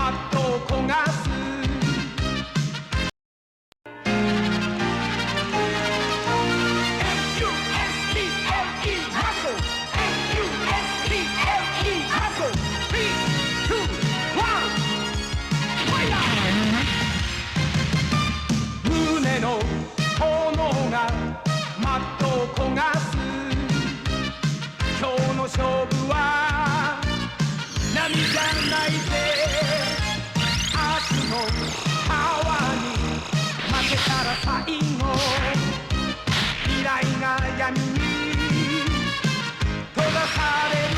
マットを焦がす胸の炎がマットを焦がす今日の勝負は波じゃないぜ明日のパワーに負けたら最後未来が闇に閉ざされる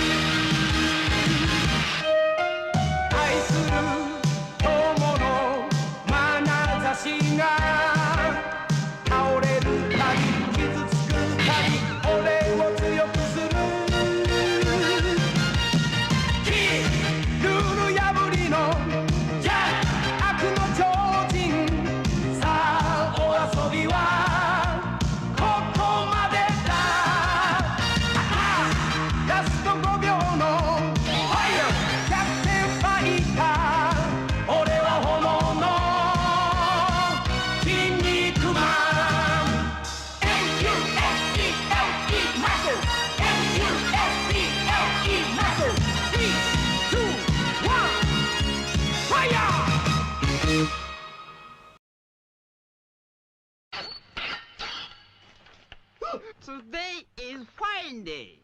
愛する友の眼差しが倒れるたび傷つくたび俺を強くするルール破りのジャッ悪の超人さあお遊びはここまでだラスト5秒のファイヤー逆転ファイター俺は炎の筋肉マン MUSCLE マッスル MUSCLE マッスル 3, 2, 1ファイヤーToday is fine day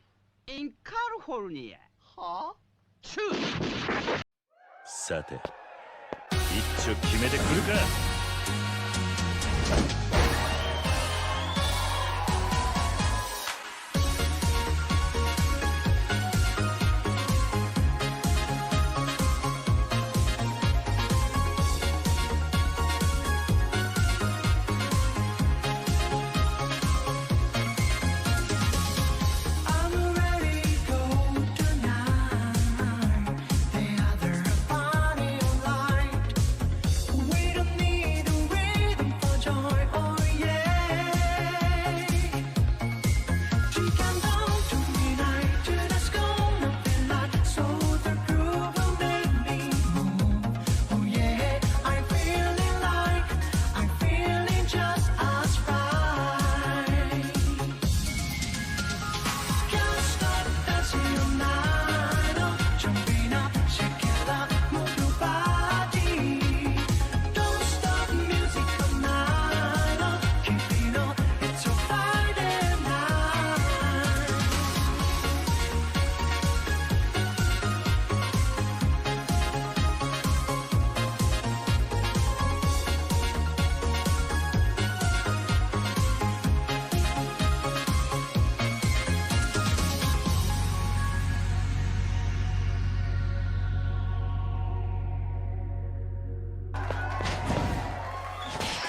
in California. Huh? Choose. さて一丁決めてくるか。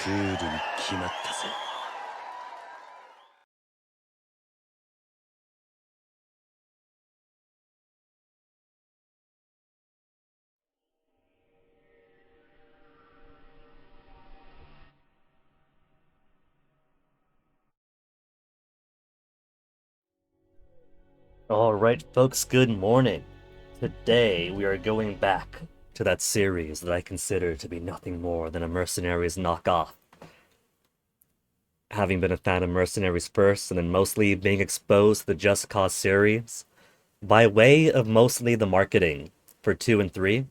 クールに決まったぜ。Alright folks, good morning. Today we are going back to that series that I consider to be nothing more than a Mercenaries knockoff. Having been a fan of Mercenaries first, and then mostly being exposed to the Just Cause series, by way of mostly the marketing for 2 and 3,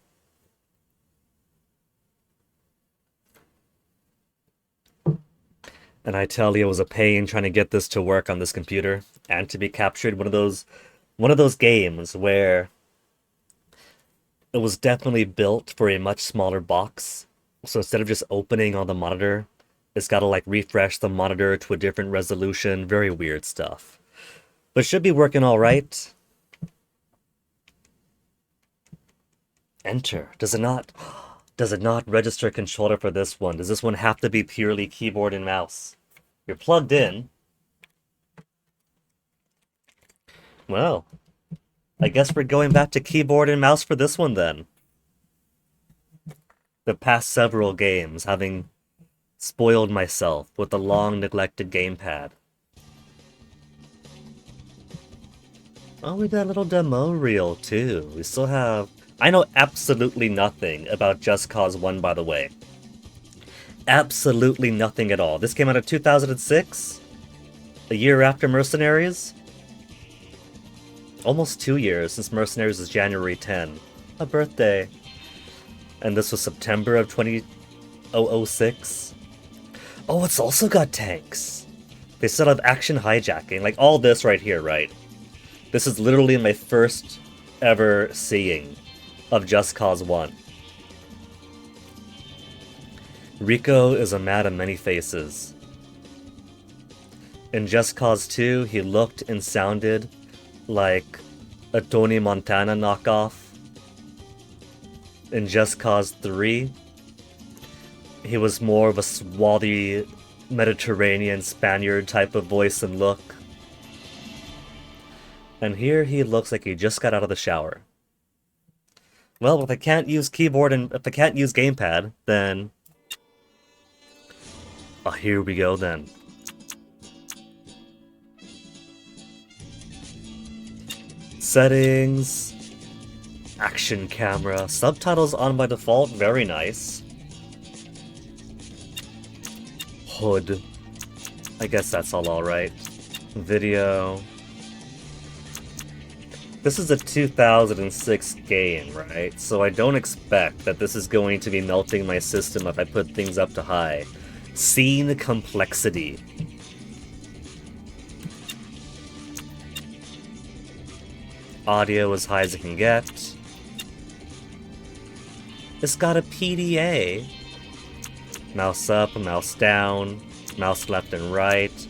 and I tell you, it was a pain trying to get this to work on this computer, and to be captured. One of those games where it was definitely built for a much smaller box. So instead of just opening on the monitor, it's got to like refresh the monitor to a different resolution. Very weird stuff. But should be working all right. Enter. Does it not register a controller for this one? Does this one have to be purely keyboard and mouse? You're plugged in. Well, I guess we're going back to keyboard and mouse for this one then. The past several games having spoiled myself with the long neglected gamepad. Oh, we got a little demo reel too. We still have... I know absolutely nothing about Just Cause 1, by the way. Absolutely nothing at all. This came out in 2006? A year after Mercenaries? Almost 2 years, since Mercenaries is January 10. A birthday. And this was September of 2006. Oh, it's also got tanks. They still have action hijacking. Like, all this right here, right? This is literally my first ever seeing of Just Cause 1. Rico is a man of many faces. In Just Cause 2, he looked and sounded like a Tony Montana knockoff. In Just Cause 3, he was more of a swarthy Mediterranean Spaniard type of voice and look. And here he looks like he just got out of the shower. Well, if I can't use keyboard and if I can't use gamepad, then... Oh, here we go then. Settings... Action camera. Subtitles on by default, very nice. Hood. I guess that's all alright. Video. This is a 2006 game, right? So I don't expect that this is going to be melting my system if I put things up to high. Scene complexity. Audio as high as it can get. It's got a PDA. Mouse up, mouse down, mouse left and right.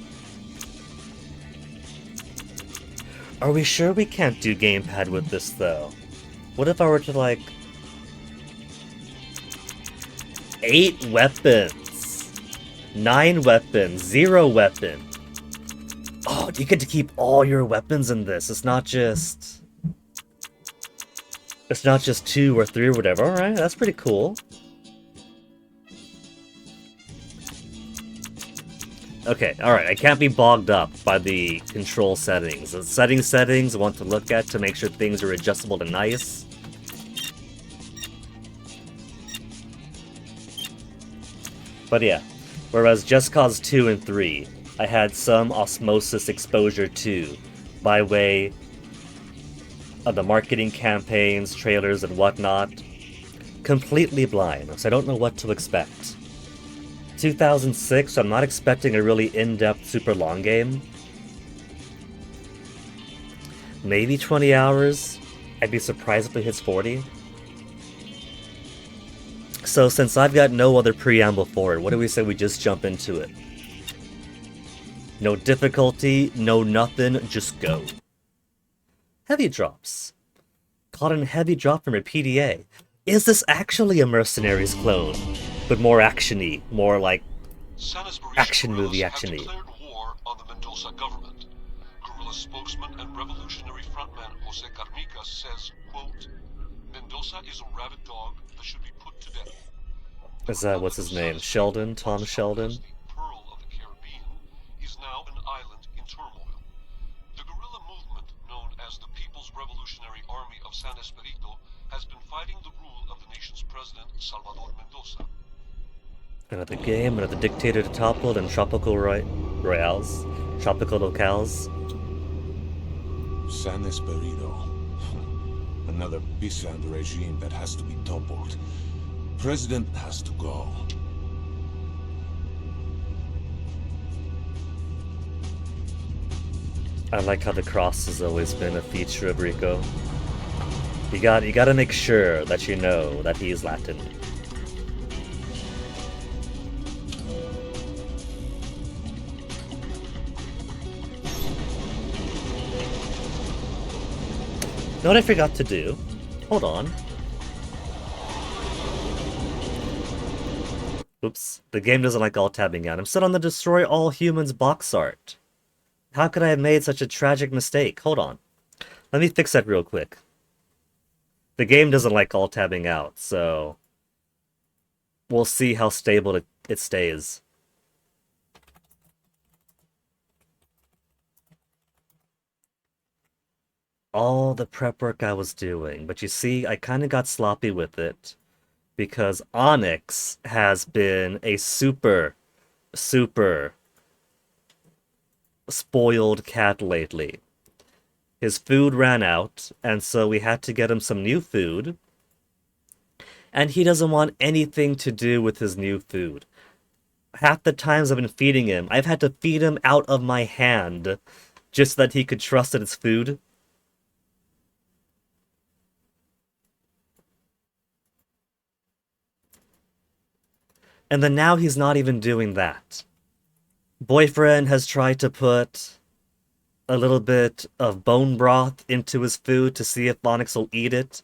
Are we sure we can't do gamepad with this, though? What if I were to, like... 8 weapons! 9 weapons! 0 weapon! Oh, you get to keep all your weapons in this. It's not just 2 or 3 or whatever. Alright, that's pretty cool. Okay, alright, I can't be bogged up by the control settings. The settings I want to look at to make sure things are adjustable to nice. But yeah, whereas Just Cause 2 and 3, I had some osmosis exposure to by way of the marketing campaigns, trailers, and whatnot. Completely blind, so I don't know what to expect. 2006, so I'm not expecting a really in-depth, super long game. Maybe 20 hours. I'd be surprised if it hits 40. So since I've got no other preamble for it, what do we say we just jump into it? No difficulty, no nothing, just go. Heavy drops. Caught in heavy drop from a PDA. Is this actually a Mercenaries clone? But more action-y, more like action movie action-y. Declared war on the Mendoza government. Guerrilla spokesman and revolutionary frontman Jose Carnicas says, quote, Mendoza is a rabid dog that should be put to death. Is that, what's his name? Sheldon? Tom Sheldon? The Pearl of the Caribbean is now an island in turmoil. The guerrilla movement, known as the People's Revolutionary Army of San Esperito, has been fighting the rule of the nation's president, Salvador Mendoza. Another game, another dictator to topple, and tropical royales. Tropical locales. San Esperito. Another peasant regime that has to be toppled. President has to go. I like how the cross has always been a feature of Rico. You gotta make sure that you know that he's Latin. Know what I forgot to do? Hold on. Oops. The game doesn't like alt-tabbing out. I'm still on the Destroy All Humans box art. How could I have made such a tragic mistake? Hold on. Let me fix that real quick. The game doesn't like alt-tabbing out, so... we'll see how stable it stays. all the prep work I was doing. But you see, I kind of got sloppy with it because Onyx has been a super, super spoiled cat lately. His food ran out, and so we had to get him some new food. And he doesn't want anything to do with his new food. Half the times I've been feeding him, I've had to feed him out of my hand just so that he could trust that it's food. And then now he's not even doing that. Boyfriend has tried to put a little bit of bone broth into his food to see if Onyx will eat it,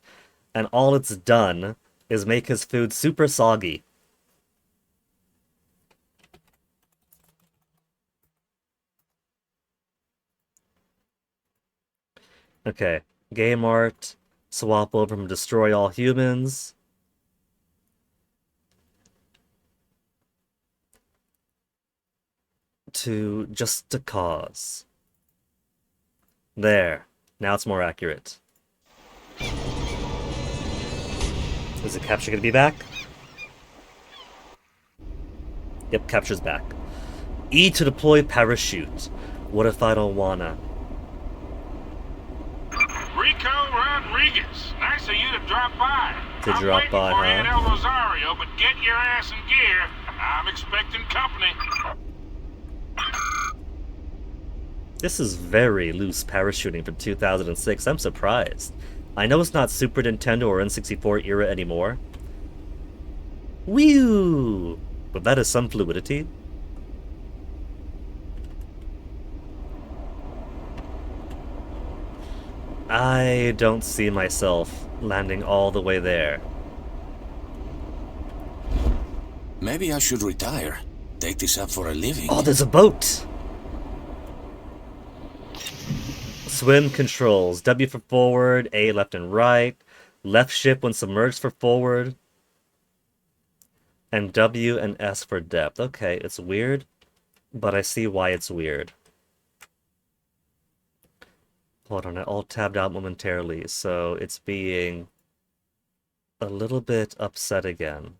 and all it's done is make his food super soggy. Okay, game art, swap over from destroy all humans. To just a cause. There. Now it's more accurate. Is the capture gonna be back? Yep, capture's back. E to deploy parachute. What if I don't wanna? Rico Rodriguez, nice of you to drop by. To I'm drop waiting by, for you huh? at El Rosario, but get your ass in gear. I'm expecting company. This is very loose parachuting from 2006. I'm surprised. I know it's not Super Nintendo or N64 era anymore. Whew! But that is some fluidity. I don't see myself landing all the way there. Maybe I should retire. Take this up for a living. Oh, there's a boat! Swim controls. W for forward, A left and right. Left ship when submerged for forward. And W and S for depth. Okay, it's weird, but I see why it's weird. Hold on, I all tabbed out momentarily, so it's being a little bit upset again.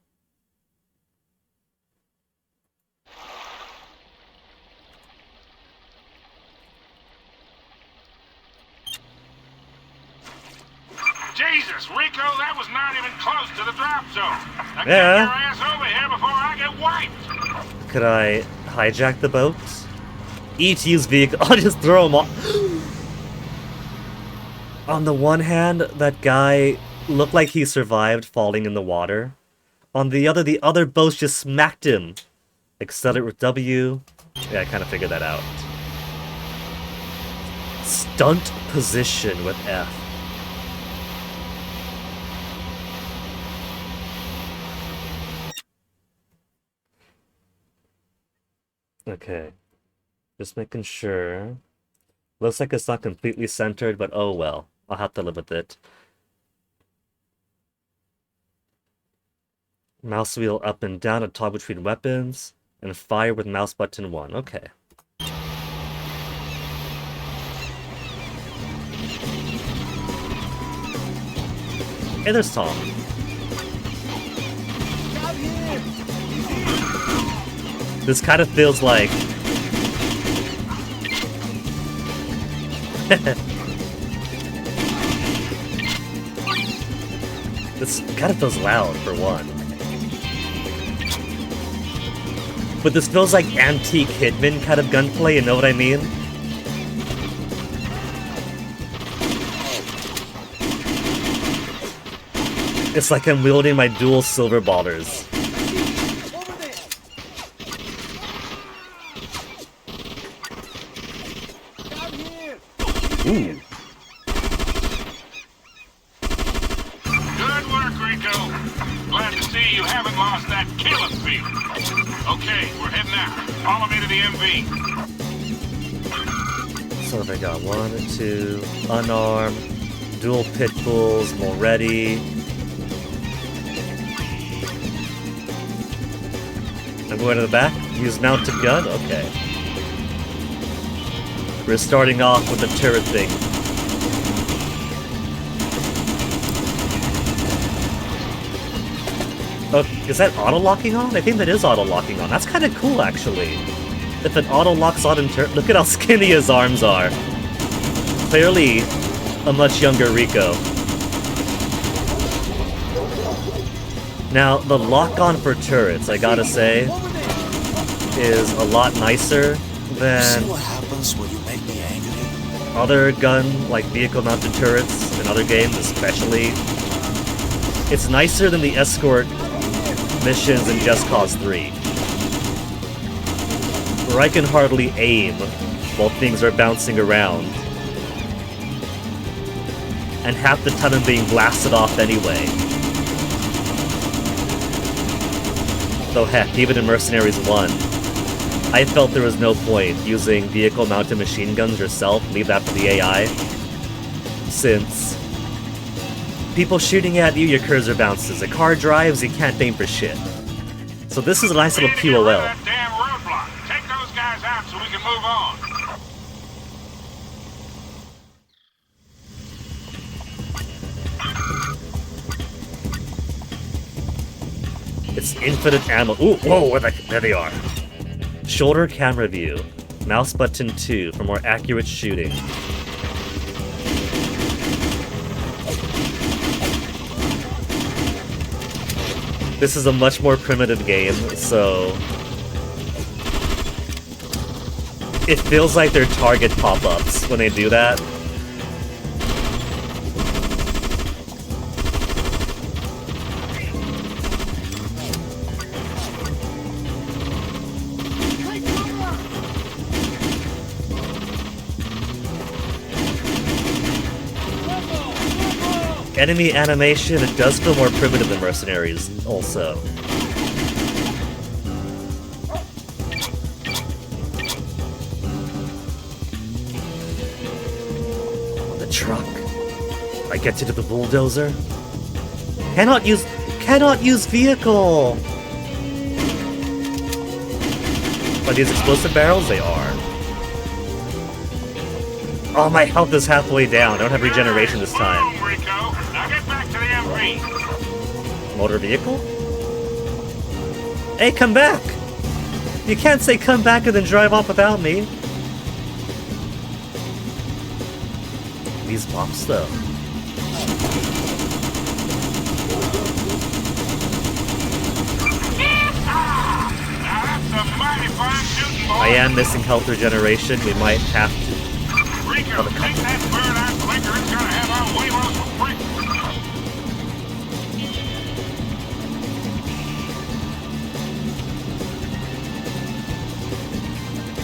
Jesus, Rico, that was not even close to the drop zone. Now Yeah. get your ass over here before I get wiped. Could I hijack the boat? E to use vehicle. I'll just throw him off. On the one hand, that guy looked like he survived falling in the water. On the other boats just smacked him. Accelerate with W. Yeah, I kind of figured that out. Stunt position with F. Okay. Just making sure. Looks like it's not completely centered, but oh well. I'll have to live with it. Mouse wheel up and down to toggle between weapons. And fire with mouse button 1. Okay. Hey, there's Tom. This kind of feels like... This kind of feels loud, for one. But this feels like antique Hitman kind of gunplay, you know what I mean? It's like I'm wielding my dual silver ballers. Ooh. Good work, Rico. Glad to see you haven't lost that killing feeling. Okay, we're heading out. Follow me to the MV. So if I got 1, 2, unarmed, dual pit bulls, Moretti. I'm going to the back. Use mounted gun. Okay. We're starting off with the turret thing. Oh, is that auto-locking on? I think that is auto-locking on. That's kind of cool, actually. If it auto-locks on in turn... Look at how skinny his arms are. Clearly, a much younger Rico. Now, the lock-on for turrets, I gotta say, is a lot nicer than See what happens when you make me angry? other gun, like vehicle-mounted turrets in other games, especially. It's nicer than the escort missions in Just Cause 3, where I can hardly aim while things are bouncing around, and half the time I'm being blasted off anyway. Though heck, even in Mercenaries 1, I felt there was no point using vehicle-mounted machine guns yourself, leave that for the AI, since people shooting at you, your cursor bounces. A car drives, you can't aim for shit. So this is a nice little QOL. That damn roadblock. Take those guys out so we can move on. It's infinite ammo. Ooh, whoa, there they are. Shoulder camera view. Mouse button 2 for more accurate shooting. This is a much more primitive game, so it feels like they're target pop-ups when they do that. Enemy animation, it does feel more primitive than Mercenaries, also. The truck. I get to the bulldozer. Cannot use vehicle! Are these explosive barrels? They are. Oh, my health is halfway down. I don't have regeneration this time. Boom, Rico. Now get back to the MV. Motor vehicle? Hey, come back! You can't say come back and then drive off without me. These bombs, though. Now that's a mighty fine shooting, boy. I am missing health regeneration. We might have to. Rico, take that bird out quicker. It's gonna have our wheels for free.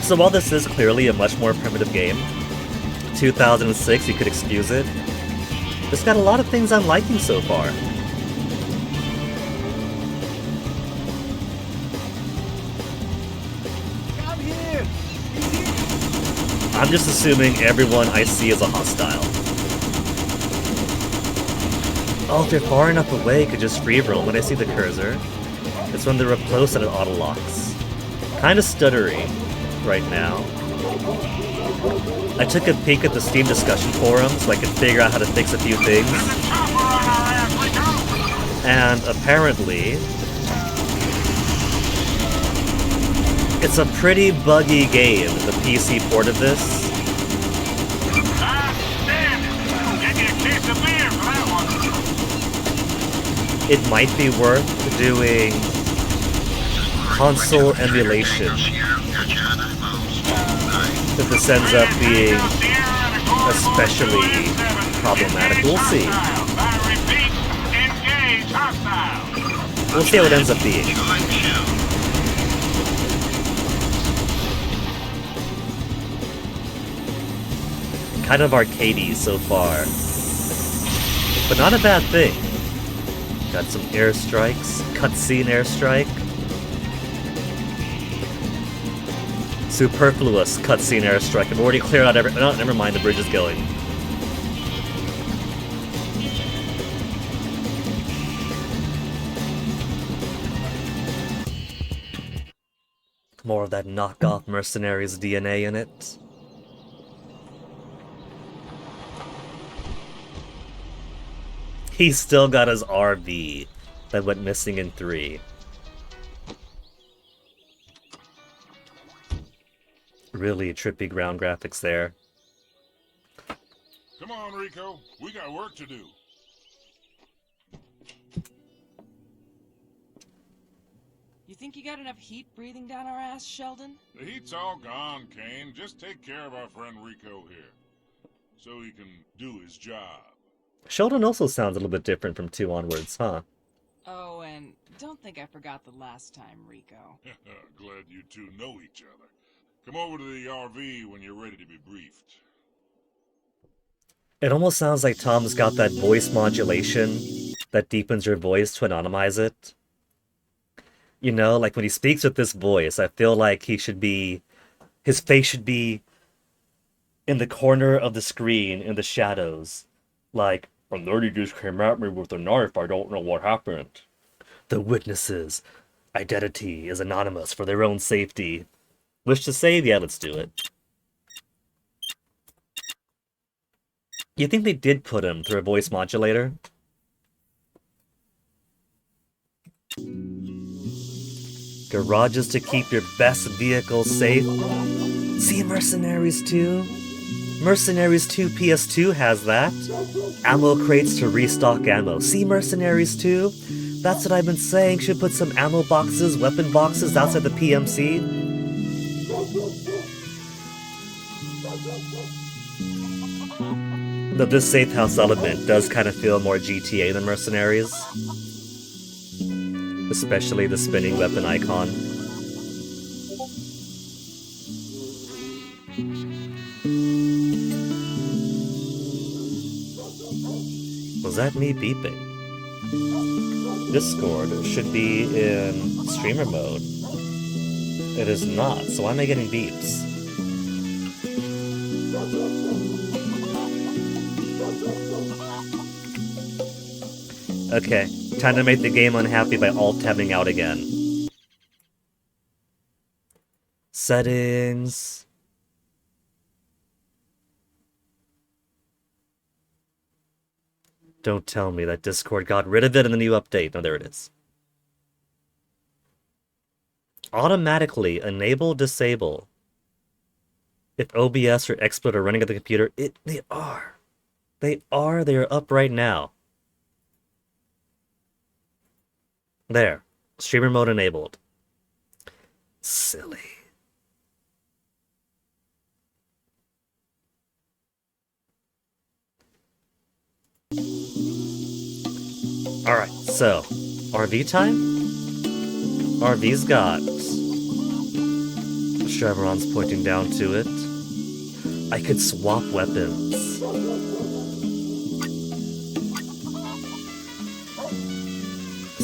So while this is clearly a much more primitive game, 2006, you could excuse it. It's got a lot of things I'm liking so far. I'm just assuming everyone I see is a hostile. Oh, if they're far enough away, I could just free roam when I see the cursor. It's when they're up close that it auto-locks. Kinda stuttery right now. I took a peek at the Steam discussion forum so I could figure out how to fix a few things. And apparently, it's a pretty buggy game, the PC port of this. It might be worth doing console emulation if this ends up being especially problematic. We'll see. We'll see how it ends up being. Kind of arcadey so far, but not a bad thing. Got some airstrikes, cutscene airstrike. Superfluous cutscene airstrike. I've already cleared out every. No, never mind. The bridge is going. More of that knockoff Mercenaries DNA in it. He's still got his RV. that went missing in 3. Really trippy ground graphics there. Come on, Rico. We got work to do. You think you got enough heat breathing down our ass, Sheldon? The heat's all gone, Kane. Just take care of our friend Rico here, so he can do his job. Sheldon also sounds a little bit different from 2 onwards, huh? Oh, and don't think I forgot the last time, Rico. Glad you two know each other. Come over to the RV when you're ready to be briefed. It almost sounds like Tom's got that voice modulation that deepens your voice to anonymize it. You know, like when he speaks with this voice, I feel like his face should be in the corner of the screen in the shadows. Like, and then he just came at me with a knife, I don't know what happened. The witnesses' identity is anonymous for their own safety. Wish to save? Yeah, let's do it. You think they did put him through a voice modulator? Garages to keep your best vehicles safe. See Mercenaries 2? Mercenaries 2 PS2 has that. Ammo crates to restock ammo. See Mercenaries 2? That's what I've been saying. Should put some ammo boxes, weapon boxes outside the PMC. Though this safe house element does kind of feel more GTA than Mercenaries. Especially the spinning weapon icon. Was that me beeping? Discord should be in streamer mode. It is not, so why am I getting beeps? Okay, time to make the game unhappy by alt-tabbing out again. Settings. Don't tell me that Discord got rid of it in the new update. No, there it is. Automatically enable, disable. If OBS or XSplit are running at the computer, they are. They are up right now. There. Streamer mode enabled. Silly. Alright, so, RV time? RV's got... chevrons pointing down to it. I could swap weapons.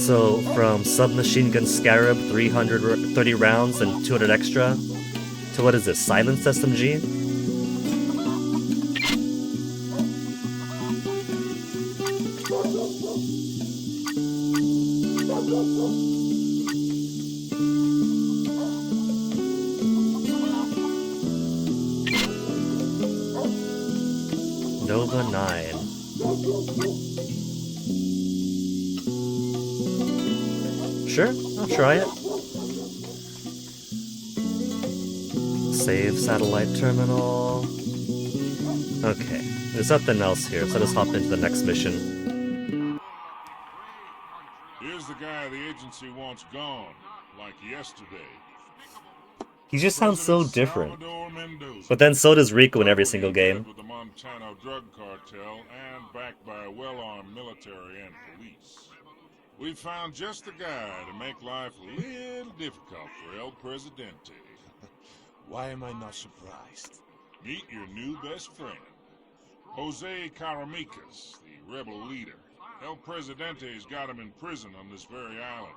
So, from submachine gun Scarab, 330 rounds and 200 extra, to what is this, silenced SMG? Nova 9. Sure, I'll try it. Save satellite terminal. Okay, there's nothing else here, so let's hop into the next mission. Here's the guy the agency wants gone, like yesterday. He just sounds so different. Salvador Mendoza. But then so does Rico in every single game. With the Montano drug cartel and backed by a well-armed military and police. We found just the guy to make life a little difficult for El Presidente. Why am I not surprised? Meet your new best friend, Jose Caramicas, the rebel leader. El Presidente's got him in prison on this very island.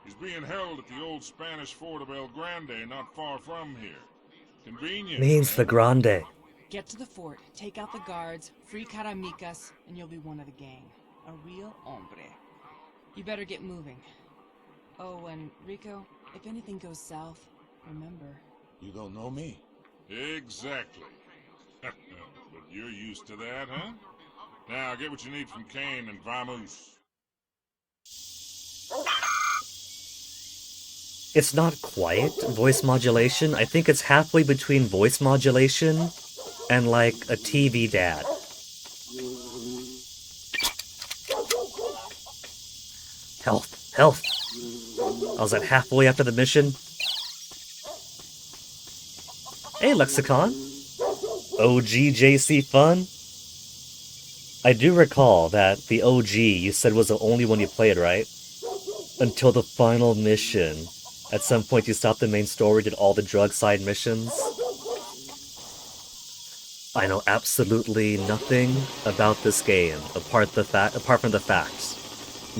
He's being held at the old Spanish fort of El Grande, not far from here. Convenient. Means the Grande. Get to the fort, take out the guards, free Caramicas, and you'll be one of the gang. A real hombre. You better get moving. Oh, and Rico, if anything goes south, remember. You don't know me? Exactly. But you're used to that, huh? Now, get what you need from Kane and vamoose. It's not quite voice modulation. I think it's halfway between voice modulation and like a TV dad. Health, health. I was at halfway after the mission. Hey, Lexicon. OGJC fun? I do recall that the OG you said was the only one you played, right? Until the final mission. At some point you stopped the main story, did all the drug side missions. I know absolutely nothing about this game, apart from the fact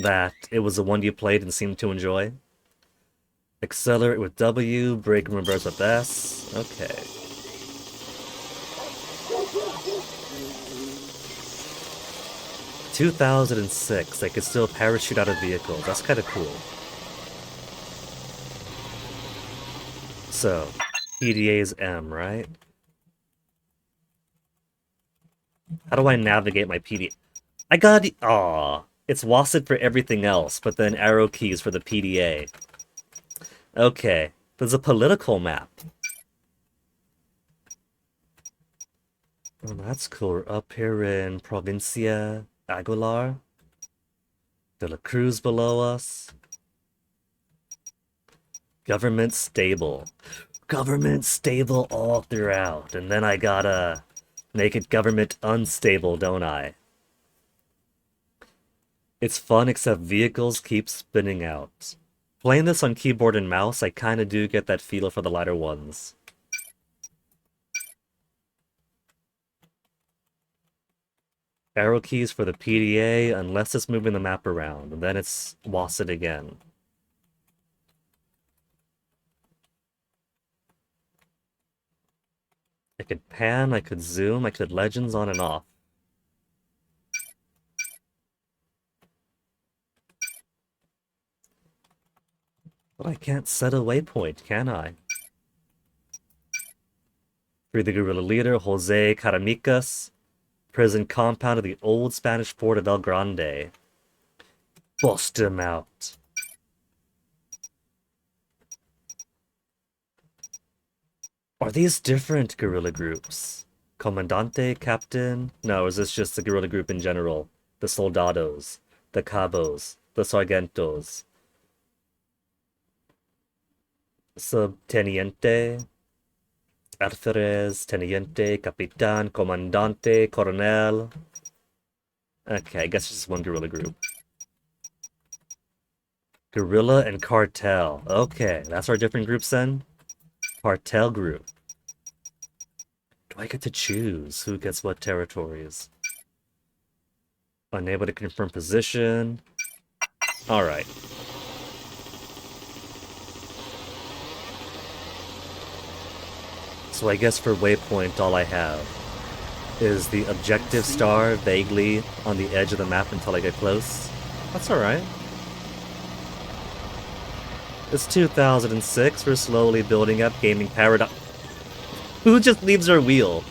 that it was the one you played and seemed to enjoy. Accelerate with W, brake and reverse with S. Okay. "2006, they could still parachute out of vehicles. That's kind of cool. So, PDA's M, right? How do I navigate my PDA? I got the... Aw. It's WASD for everything else, but then arrow keys for the PDA. Okay. There's a political map. Oh, that's cool. We're up here in Provincia Aguilar. De la Cruz below us. Government stable. Government stable all throughout. And then I gotta make it government unstable, don't I? It's fun, except vehicles keep spinning out. Playing this on keyboard and mouse, I kinda do get that feel for the latter ones. Arrow keys for the PDA, unless it's moving the map around, and then it's WASD again. I could pan, I could zoom, I could legends on and off. But I can't set a waypoint, can I? Free the guerrilla leader, Jose Caramicas. Prison compound of the old Spanish fort of El Grande. Bust him out. Are these different guerrilla groups? Comandante, Captain? No, is this just the guerrilla group in general? The Soldados, the Cabos, the Sargentos. Subteniente, Alferez, Teniente, Capitan, Comandante, Coronel. Okay, I guess it's just one guerrilla group. Guerrilla and Cartel. Okay, that's our different groups then? Cartel group. Do I get to choose who gets what territories? Unable to confirm position. Alright. So I guess for waypoint, all I have is the objective star vaguely on the edge of the map until I get close. That's alright. It's 2006, we're slowly building up gaming paradigm. Who just leaves our wheel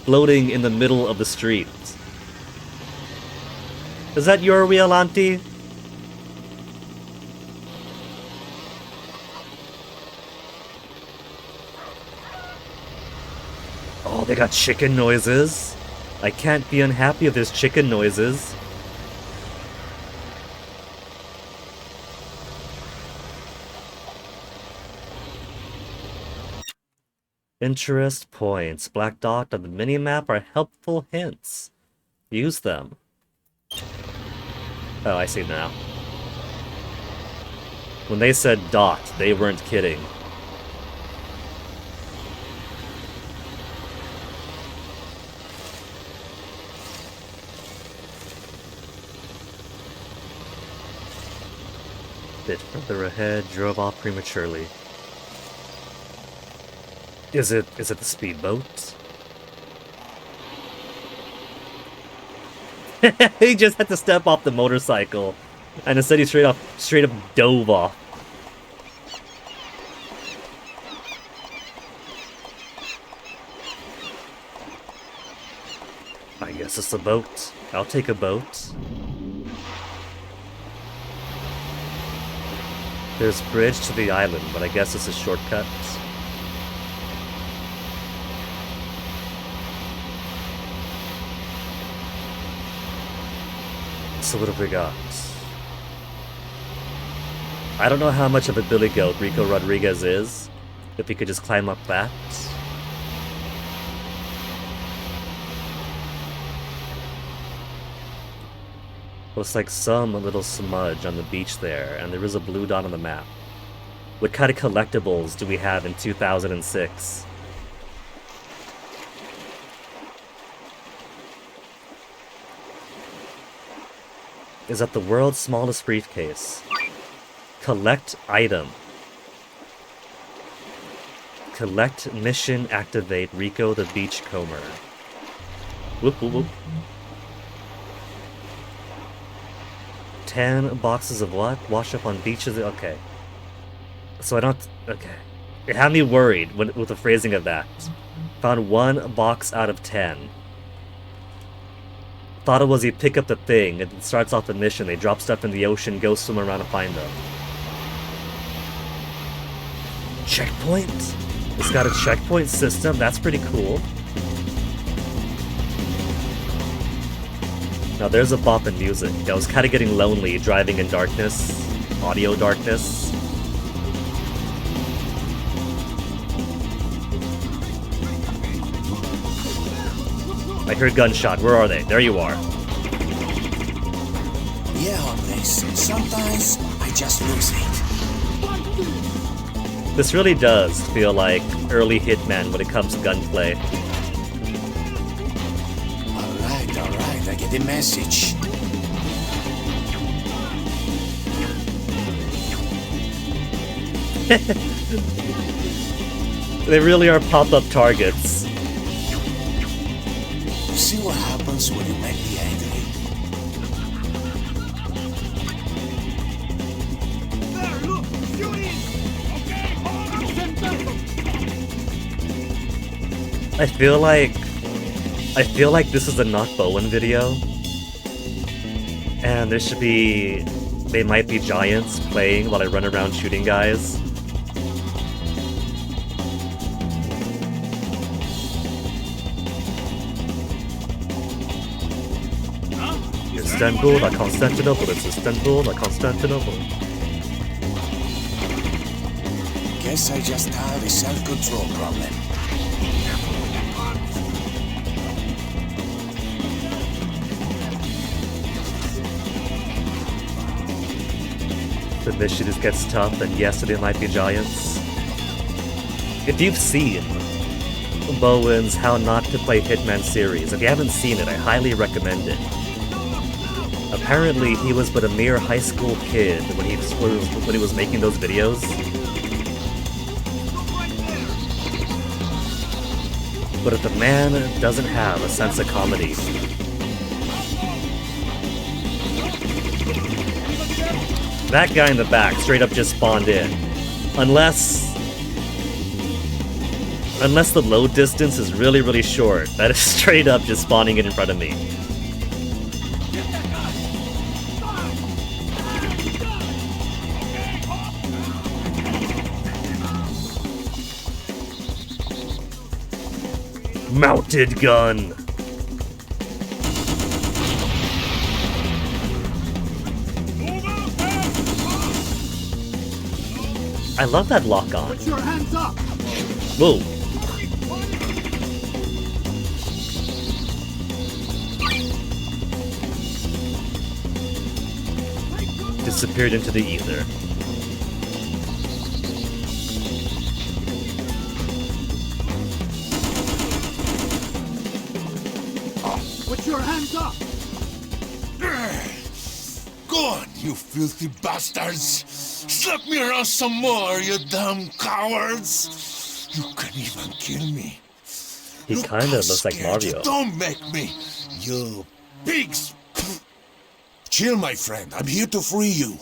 floating in the middle of the street? Is that your wheel, Auntie? Oh, they got chicken noises. I can't be unhappy if there's chicken noises. Interest points. Black dot on the minimap are helpful hints. Use them. Oh, I see now. When they said dot, they weren't kidding. Bit further ahead, drove off prematurely. Is it the speedboat? He just had to step off the motorcycle, and instead he straight up dove off. I guess it's a boat. I'll take a boat. There's bridge to the island, but I guess it's a shortcut. So what have we got? I don't know how much of a billy goat Rico Rodriguez is. If he could just climb up that. Looks like some little smudge on the beach there, and there is a blue dot on the map. What kind of collectibles do we have in 2006? Is that the world's smallest briefcase? Collect item. Collect mission activate Rico the Beachcomber. Whoop whoop whoop. 10 boxes of what? Wash up on beaches? Okay. So I don't... Okay. It had me worried with the phrasing of that. Found 1 box out of 10. Thought it was you pick up the thing, it starts off the mission, they drop stuff in the ocean, go swim around to find them. Checkpoint? It's got a checkpoint system, that's pretty cool. Now there's a bop in music. I was kind of getting lonely driving in darkness, audio darkness. I heard gunshot. Where are they? There you are. Yeah, hombres. Sometimes I just lose it. This really does feel like early Hitman when it comes to gunplay. Alright, I get the message. They really are pop-up targets. You see what happens when you make me angry? There, look! Shooting! Okay, hold on! I feel like this is a Knock Bowen video. And there should be... They might be giants playing while I run around shooting guys. Istanbul, like Constantinople, it's Istanbul, like Constantinople. Guess I just have a self-control problem. The mission just gets tough, and yes, there might be giants. If you've seen Bowen's How Not to Play Hitman series, if you haven't seen it, I highly recommend it. Apparently, he was but a mere high school kid when he was making those videos. But if the man doesn't have a sense of comedy, that guy in the back straight up just spawned in. Unless the load distance is really, really short, that is straight up just spawning in front of me. Mounted gun! I love that lock on. Put your hands up! Whoa. Disappeared into the ether. Put your hands up! Go on, you filthy bastards! Slap me around some more, you damn cowards! You can even kill me. He Look kind of how looks like scared you Mario. don't make me, you pigs! Chill, my friend. I'm here to free you.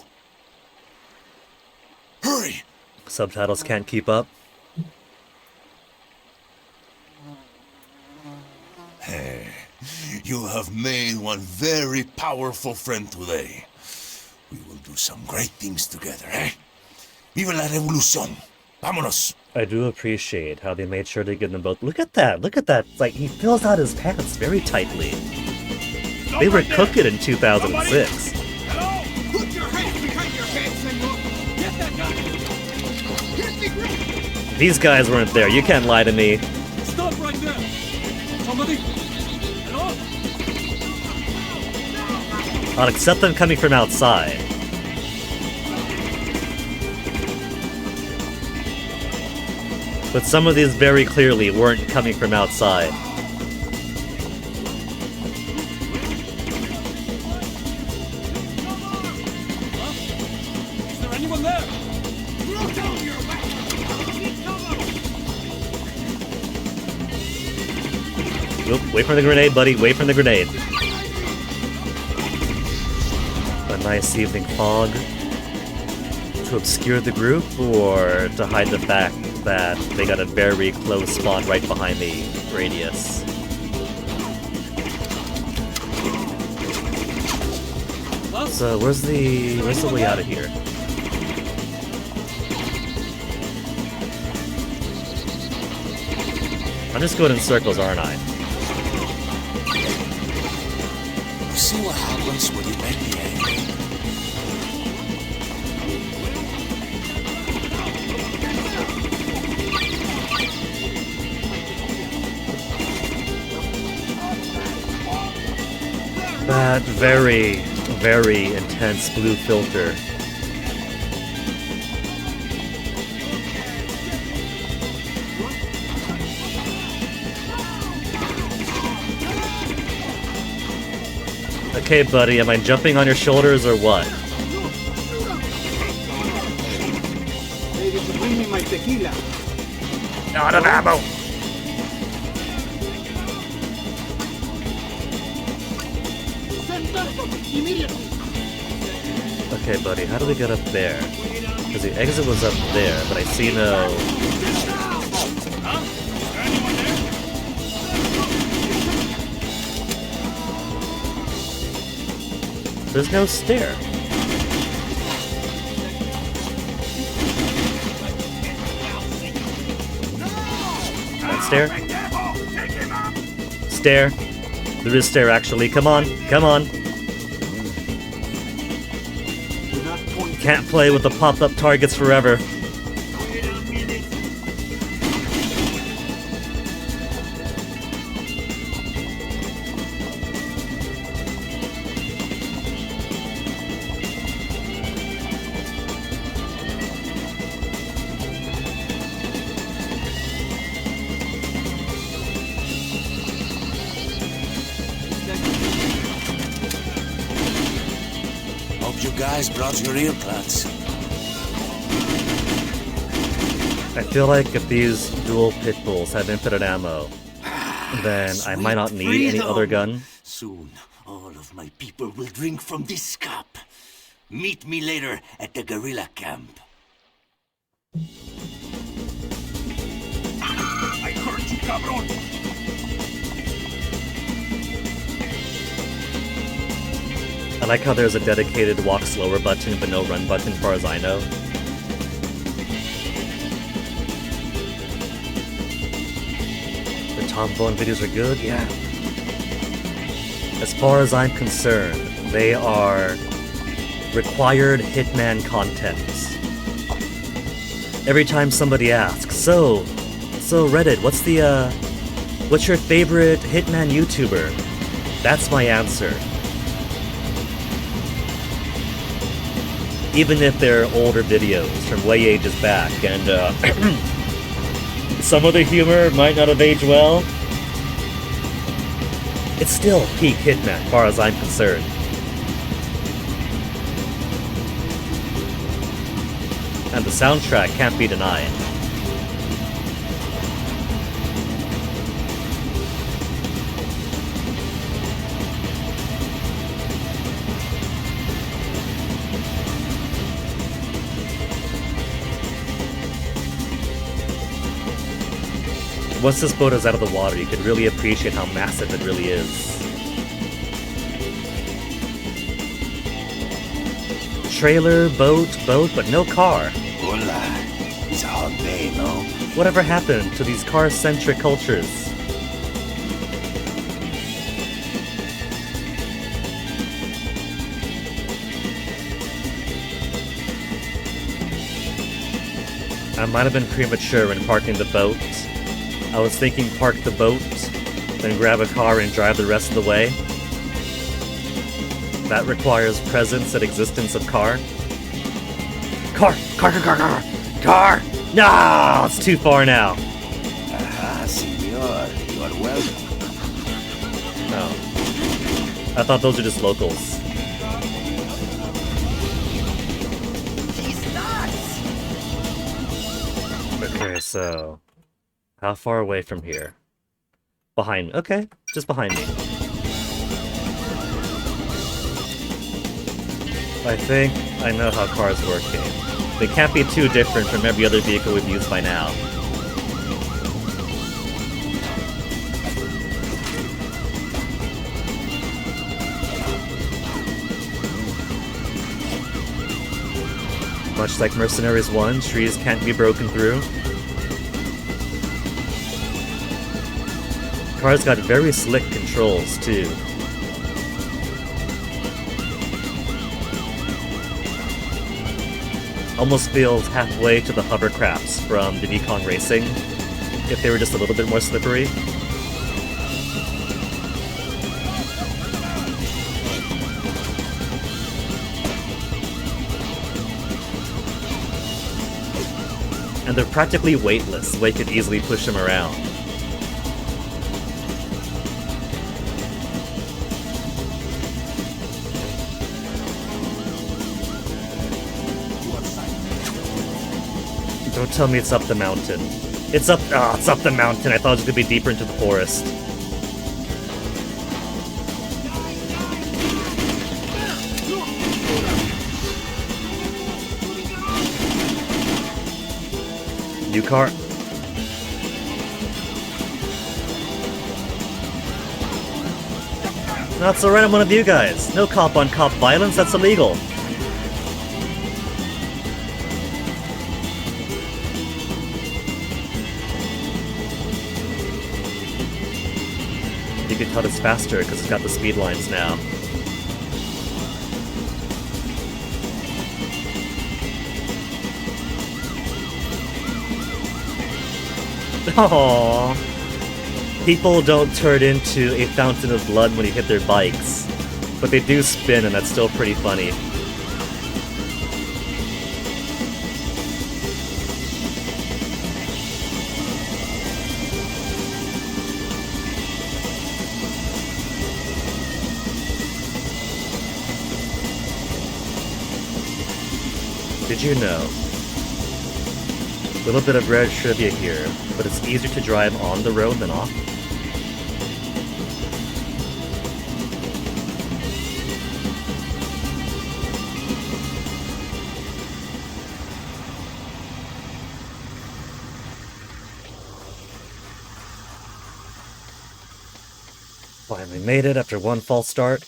Hurry! Subtitles can't keep up. You have made one very powerful friend today. We will do some great things together, eh? Viva la revolución. Vámonos. I do appreciate how they made sure to give them both. Look at that! Look at that! It's like he fills out his pants very tightly. They were cooking in 2006. Hello? Put your hands behind your head, senor. Get that gun. Hit the ground. These guys weren't there. You can't lie to me. Stop right there. Somebody. Hello? I'll accept them coming from outside. But some of these very clearly weren't coming from outside. Is there anyone there? Throw down your weapon. Oop, wait for the grenade, buddy. Wait for the grenade. A nice evening fog to obscure the group, or to hide the fact that they got a very close spot right behind the radius. So where's the way out of here? I'm just going in circles, aren't I? See what happens when you make me angry. That very, very intense blue filter. Okay, buddy, am I jumping on your shoulders or what? Bring me my tequila. Out of ammo! Okay, buddy, how do we get up there? Because the exit was up there, but I see no... There's no stair. That stair? Stair. There is stair, actually. Come on, come on. Can't play with the pop-up targets forever. Hope you guys brought your earplugs. I feel like if these dual pit bulls have infinite ammo, then I might not need any other gun. Soon, all of my people will drink from this cup. Meet me later at the guerrilla camp. I heard you, cabron. I like how there's a dedicated walk slower button but no run button, as far as I know. The Tom Bone videos are good, yeah. As far as I'm concerned, they are required Hitman contents. Every time somebody asks, so Reddit, what's your favorite Hitman YouTuber? That's my answer. Even if they're older videos from way ages back, and some of the humor might not have aged well, it's still peak Hitman, as far as I'm concerned. And the soundtrack can't be denied. Once this boat is out of the water, you can really appreciate how massive it really is. Trailer, boat, but no car. Hola. It's a hot day, no? Whatever happened to these car-centric cultures? I might have been premature in parking the boat. I was thinking park the boat, then grab a car and drive the rest of the way. That requires presence and existence of car. Car! Car! No! It's too far now. Ah, senor. You are welcome. No. I thought those were just locals. Okay, so... how far away from here? Behind me. Okay, just behind me. I think I know how cars work, game. They can't be too different from every other vehicle we've used by now. Much like Mercenaries 1, trees can't be broken through. Car's got very slick controls, too. Almost feels halfway to the hovercrafts from Diddy Kong Racing, if they were just a little bit more slippery. And they're practically weightless, so you could easily push them around. Don't tell me it's up the mountain. It's up the mountain. I thought it was gonna be deeper into the forest. New car. Not so right, I'm one of you guys. No cop-on-cop violence, that's illegal. You can tell it's faster because it's got the speed lines now. Aww. People don't turn into a fountain of blood when you hit their bikes, but they do spin, and that's still pretty funny. Did you know? A little bit of rare trivia here, but it's easier to drive on the road than off. Finally made it after one false start.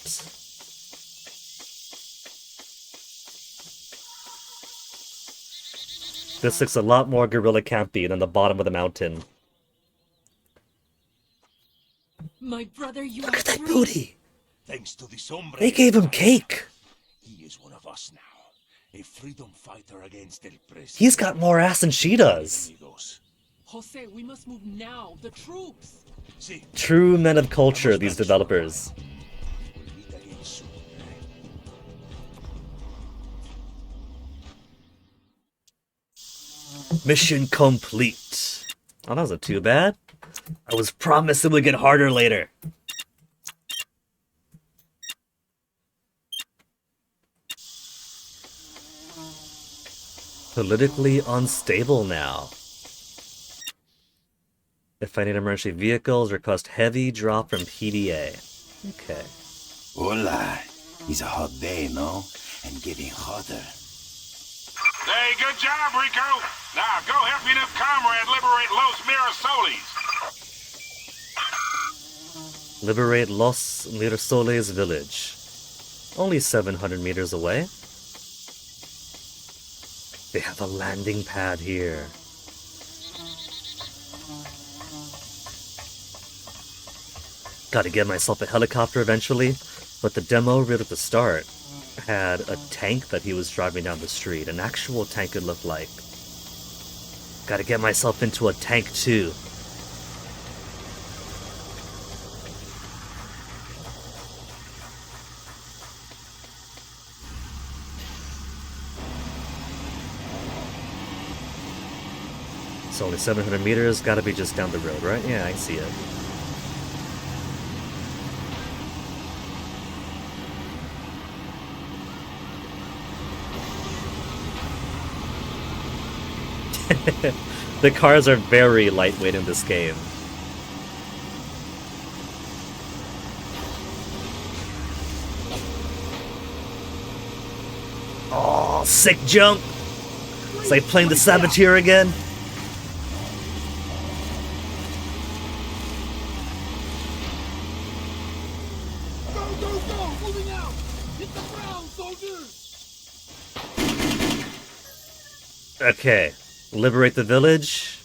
This looks a lot more guerrilla campy than the bottom of the mountain. My brother, you Look at that booty! Thanks to this hombre. They gave him cake! He is one of us now. A freedom fighter against el presidente. He's got more ass than she does. Jose, we must move now. The troops. True men of culture, these developers. Mission complete. Oh, that wasn't too bad. I was promised it would get harder later. Politically unstable now. If I need emergency vehicles, request heavy drop from PDA. Okay. Hola. It's a hot day, no? And getting hotter. Hey, good job, Rico. Now, go help your new comrade liberate Los Mirasoles. Liberate Los Mirasoles village. Only 700 meters away. They have a landing pad here. Gotta get myself a helicopter eventually, but the demo right at the start had a tank that he was driving down the street. An actual tank it looked like. Gotta get myself into a tank too. It's only 700 meters, gotta be just down the road, right? Yeah, I see it. The cars are very lightweight in this game. Oh, sick jump! It's like playing the Saboteur again. Okay. Liberate the village.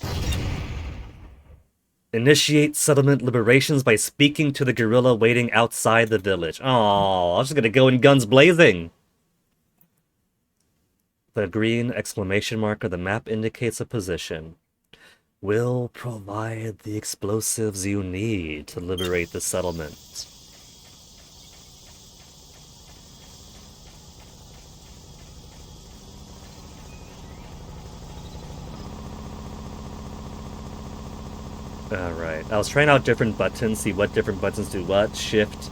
Initiate settlement liberations by speaking to the guerrilla waiting outside the village. Oh, I was just gonna go in guns blazing. The green exclamation mark of the map indicates a position. Will provide the explosives you need to liberate the settlement. Alright, I was trying out different buttons, see what different buttons do what. Shift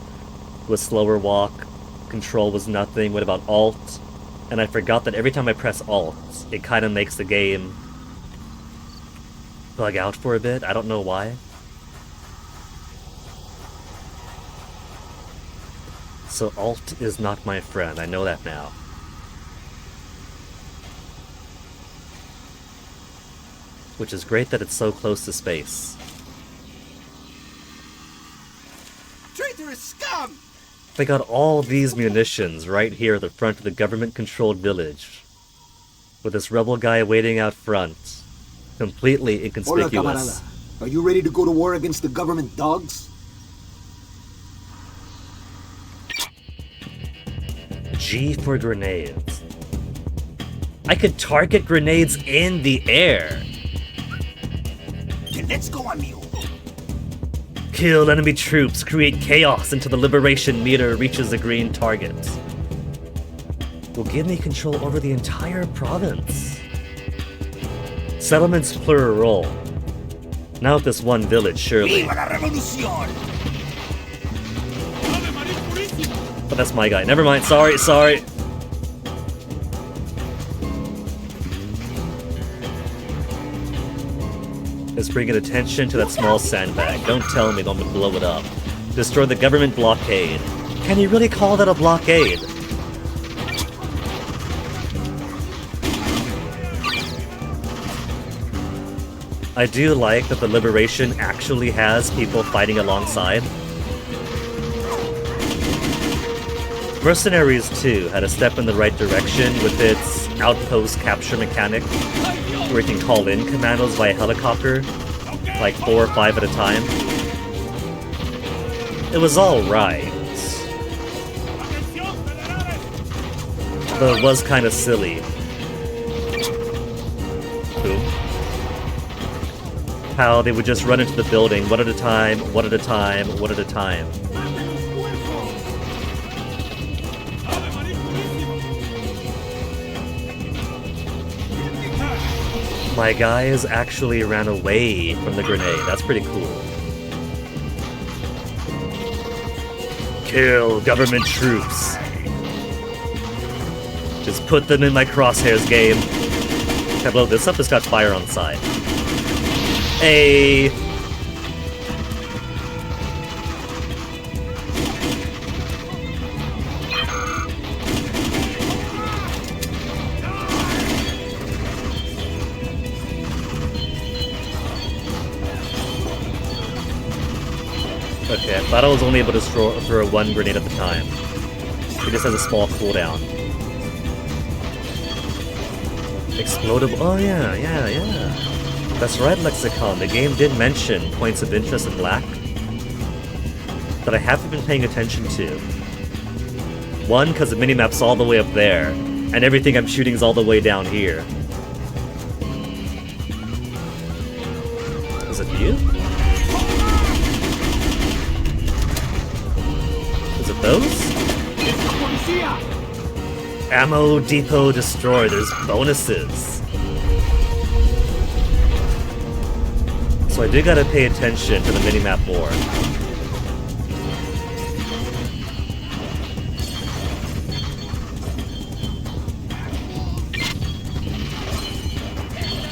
was slower walk, control was nothing, what about alt? And I forgot that every time I press alt, it kind of makes the game bug out for a bit, I don't know why. So alt is not my friend, I know that now. Which is great that it's so close to space. Traitorous scum! They got all these munitions right here at the front of the government-controlled village. With this rebel guy waiting out front. Completely inconspicuous. Hola, camarada. Are you ready to go to war against the government dogs? G for grenades. I could target grenades in the air. Then let's go, amigo. Kill enemy troops, create chaos until the liberation meter reaches the green target. Will give me control over the entire province. Settlements play a role. Now with this one village, surely. Viva la revolución! But that's my guy. Never mind. Sorry. Is bringing attention to that small sandbag. Don't tell me I'm gonna blow it up. Destroy the government blockade. Can you really call that a blockade? I do like that the Liberation actually has people fighting alongside. Mercenaries 2 had a step in the right direction with its outpost capture mechanic, where you can call in commandos via helicopter, like 4 or 5 at a time. It was alright. Though it was kind of silly. Boom. How they would just run into the building, one at a time, one at a time, one at a time. My guys actually ran away from the grenade. That's pretty cool. Kill government troops. Just put them in my crosshairs, game. Can I blow this up? It's got fire on the side. Hey! Okay, I thought I was only able to throw one grenade at the time. It just has a small cooldown. Explodable. Oh yeah, yeah, yeah. That's right, Lexicon. The game did mention points of interest in black that I haven't been paying attention to. One, because the minimap's all the way up there, and everything I'm shooting is all the way down here. Is it you? Is it those? Ammo depot destroy. There's bonuses. So I do gotta pay attention to the minimap more.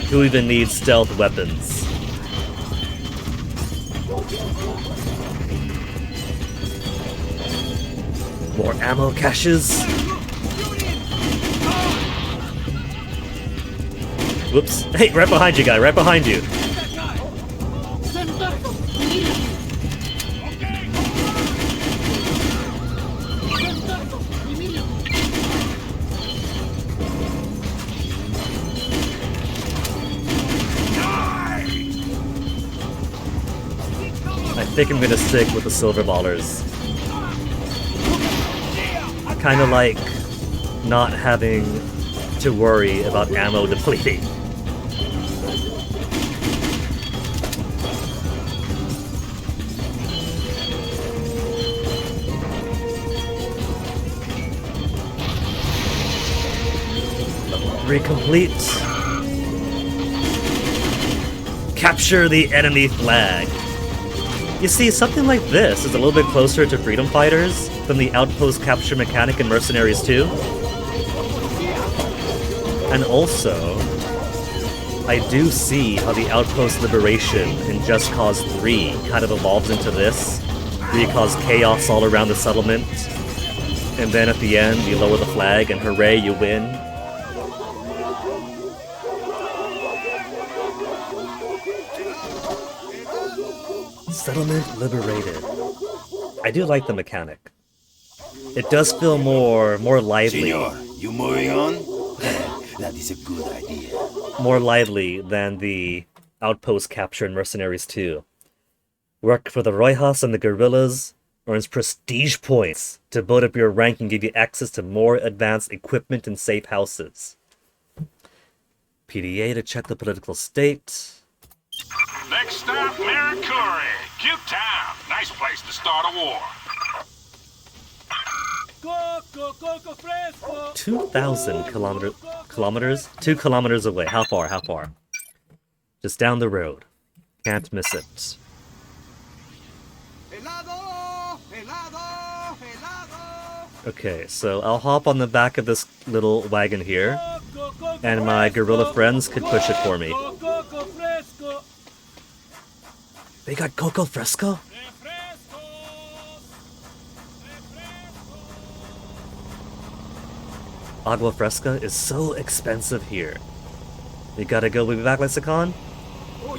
Who even needs stealth weapons? More ammo caches? Whoops. Hey, right behind you, guy, right behind you. I think I'm gonna stick with the silver ballers. Kinda like not having to worry about ammo depleting. Complete. Capture the enemy flag. You see, something like this is a little bit closer to Freedom Fighters than the outpost capture mechanic in Mercenaries 2. And also, I do see how the outpost liberation in Just Cause 3 kind of evolves into this, where you cause chaos all around the settlement, and then at the end you lower the flag and hooray, you win. Settlement liberated. I do like the mechanic. It does feel more lively. Senor, you moving on? That is a good idea. More lively than the outpost capture in Mercenaries 2. Work for the Rojas and the guerrillas earns prestige points to build up your rank and give you access to more advanced equipment and safe houses. PDA to check the political state. Next stop, Miracuri. Cute town. Nice place to start a war. 2,000 kilometers? 2 kilometers away. How far? How far? Just down the road. Can't miss it. Okay, so I'll hop on the back of this little wagon here, and my gorilla friends could push it for me. They got Coco Fresco? Agua Fresca is so expensive here. You gotta go. We'll be back, Lexicon.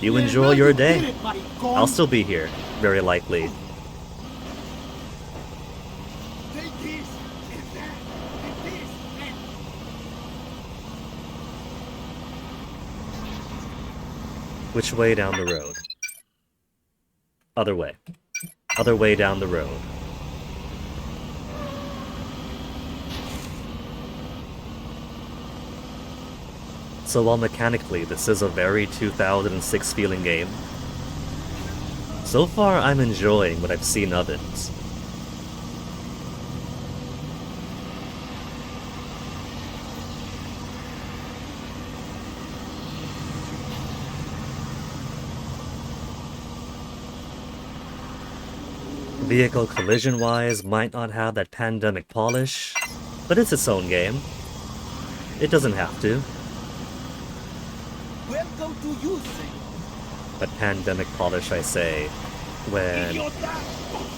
You enjoy your day. I'll still be here, very likely. Which way down the road? Other way. Other way down the road. So while mechanically this is a very 2006 feeling game, so far I'm enjoying what I've seen of it. Vehicle collision-wise might not have that pandemic polish, but it's its own game. It doesn't have to. Welcome to you, But pandemic polish, I say, when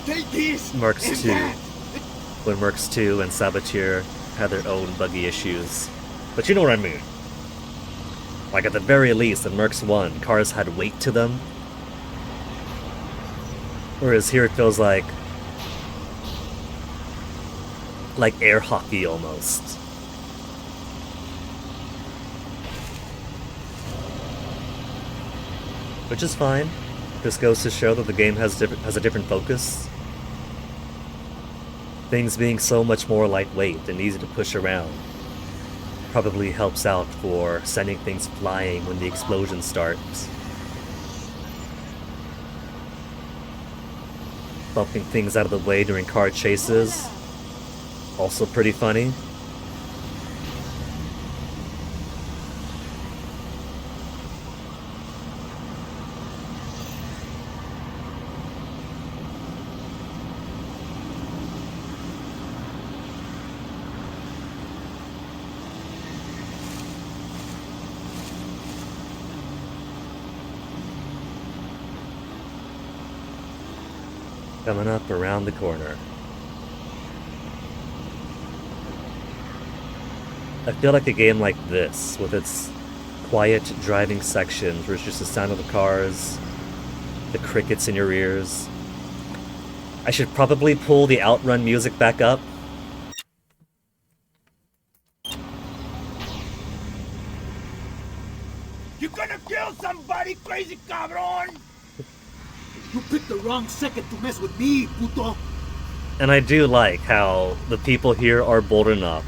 Take this. Mercs 2, when Mercs 2 and Saboteur had their own buggy issues. But you know what I mean. Like at the very least, in Mercs 1, cars had weight to them. Whereas here it feels like air hockey almost. which is fine. This goes to show that the game has a different focus. Things being so much more lightweight and easy to push around probably helps out for sending things flying when the explosion starts. Bumping things out of the way during car chases, also pretty funny. Coming up around the corner. I feel like a game like this, with its quiet driving sections where it's just the sound of the cars, the crickets in your ears. I should probably pull the Outrun music back up. You gonna kill somebody, crazy cabron! You picked the wrong second to mess with me, puto. And I do like how the people here are bold enough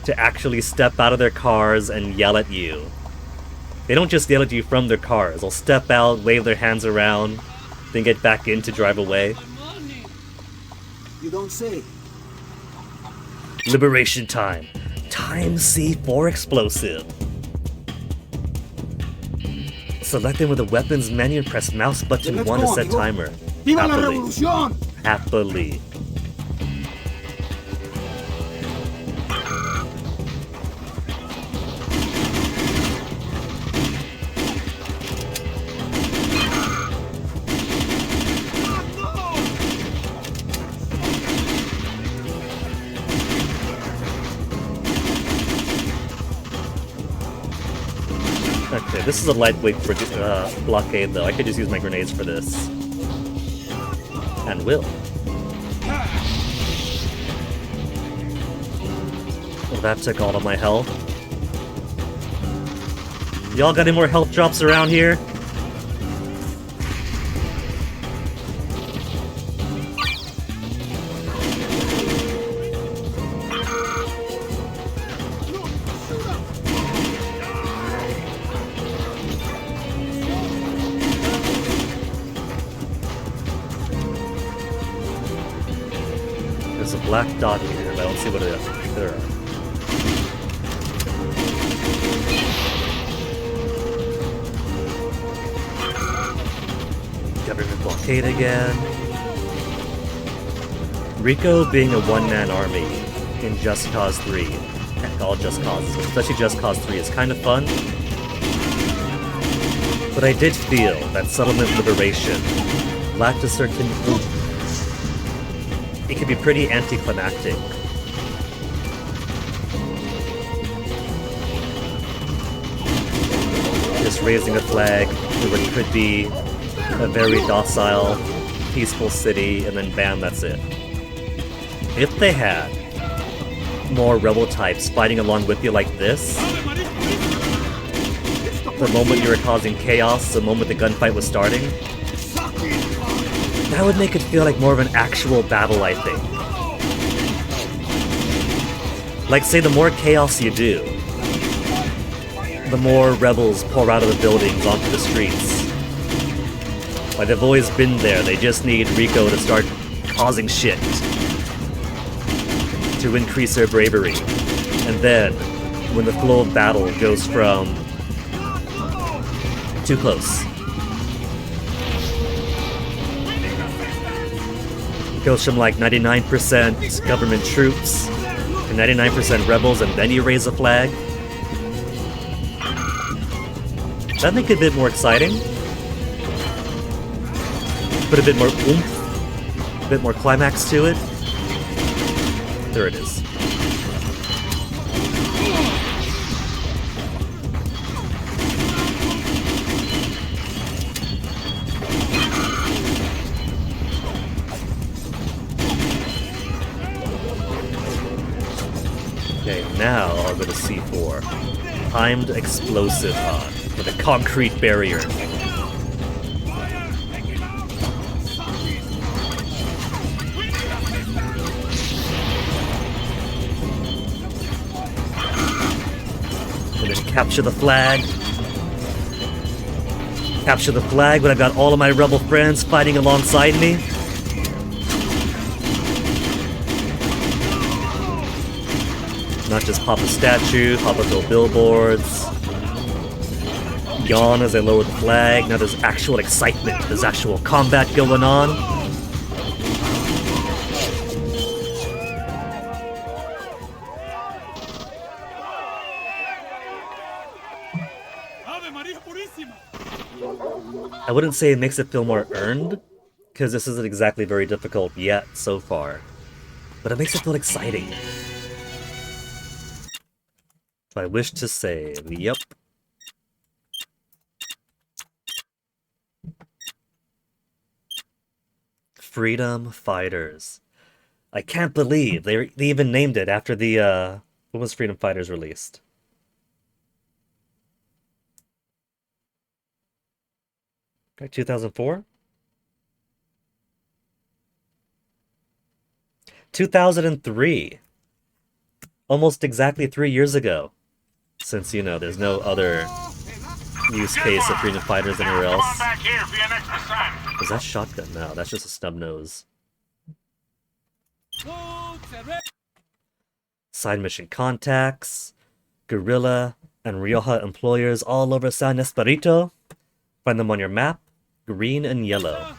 to actually step out of their cars and yell at you. They don't just yell at you from their cars. They'll step out, wave their hands around, then get back in to drive away. You don't say. Liberation time. Time C4 explosive. Select them with the weapons menu and press mouse button Let's 1 to go, set amigo. timer. Viva la Happily. revolución! Happily. Okay, this is a lightweight blockade though. I could just use my grenades for this. And will. Well, that took all of my health. Y'all got any more health drops around here? There's a black dot here, but I don't see what it is. There are. Government blockade again. Rico being a one-man army in Just Cause 3. Heck, all Just Causes, but especially Just Cause 3 is kind of fun. But I did feel that Settlement Liberation lacked a certain oomph. It can be pretty anticlimactic. Just raising a flag to what could be a very docile, peaceful city, and then bam, that's it. If they had more rebel types fighting along with you like this, the moment you were causing chaos, the moment the gunfight was starting, that would make it feel like more of an actual battle, I think. Like, say, the more chaos you do, the more rebels pour out of the buildings onto the streets. Like, they've always been there, they just need Rico to start causing shit to increase their bravery. And then, when the flow of battle goes from too close, goes from like 99% government troops to 99% rebels, and then you raise a flag. That'd make it a bit more exciting. Put a bit more oomph, a bit more climax to it. There it is. Okay, now I'll go to C4. Timed explosive on with a concrete barrier. Capture the flag. Capture the flag when I've got all of my rebel friends fighting alongside me. Not just pop a statue, pop up little billboards. Yawn as I lower the flag. Now there's actual excitement. There's actual combat going on. I wouldn't say it makes it feel more earned, because this isn't exactly very difficult yet so far. But it makes it feel exciting. So I wish to save. Yep. Freedom Fighters. I can't believe they even named it after the, when was Freedom Fighters released? Okay, 2004? 2003. Almost exactly 3 years ago. Since, you know, there's no other use case of Freedom Fighters anywhere else. Is that shotgun? No, that's just a snub nose. Side mission contacts, Guerrilla, and Rioja employers all over San Esperito. Find them on your map, green and yellow.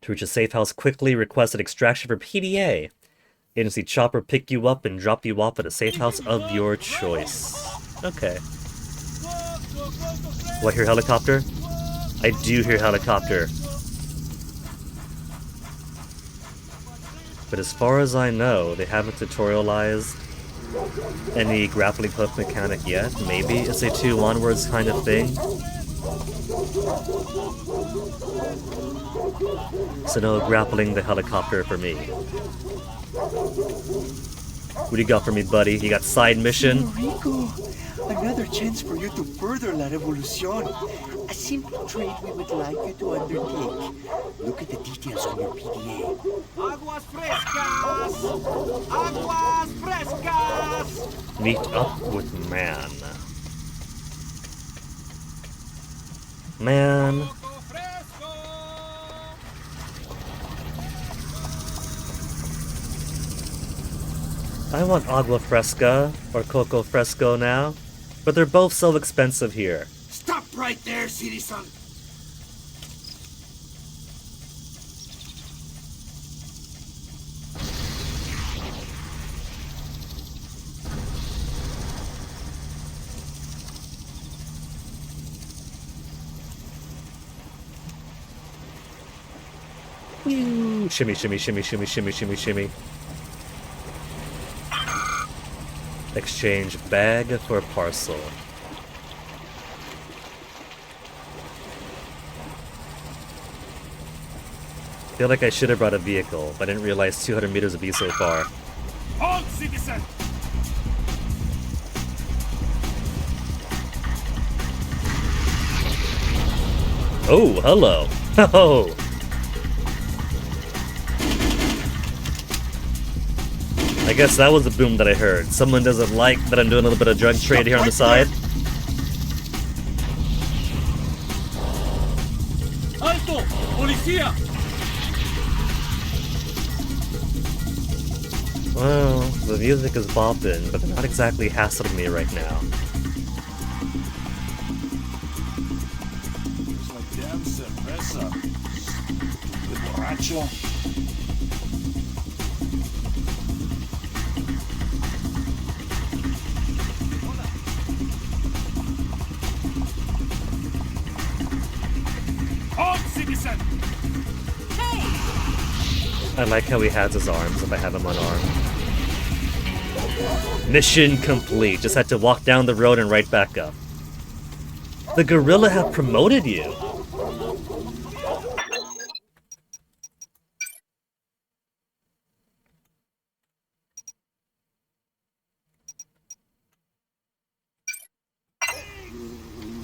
To reach a safe house quickly, request an extraction for PDA. Agency chopper pick you up and drop you off at a safe house of your choice. Okay. Do I hear helicopter? I do hear helicopter. But as far as I know, they haven't tutorialized any grappling hook mechanic yet. Maybe it's a 2 onwards kind of thing. So no grappling the helicopter for me. What do you got for me, buddy? You got side mission? Rico, another chance for you to further La Revolucion. A simple trade we would like you to undertake. Look at the details on your PDA. Aguas frescas! Aguas frescas! Meet up with man. Man. I want agua fresca or coco fresco now, but they're both so expensive here. Stop right there, citizen! Shimmy, shimmy, shimmy, shimmy, shimmy, shimmy, shimmy. Exchange bag for parcel. Feel like I should have brought a vehicle, but I didn't realize 200 meters would be so far. Hold, citizen! Oh, hello. Oh. I guess that was the boom that I heard. Someone doesn't like that I'm doing a little bit of drug trade here on the side. Alto! Policía! Well, the music is bopping, but they're not exactly hassling me right now. It's like damn cerveza. The borracho. I like how he has his arms if I have him unarmed. Mission complete. Just had to walk down the road and right back up. The Guerrilla have promoted you.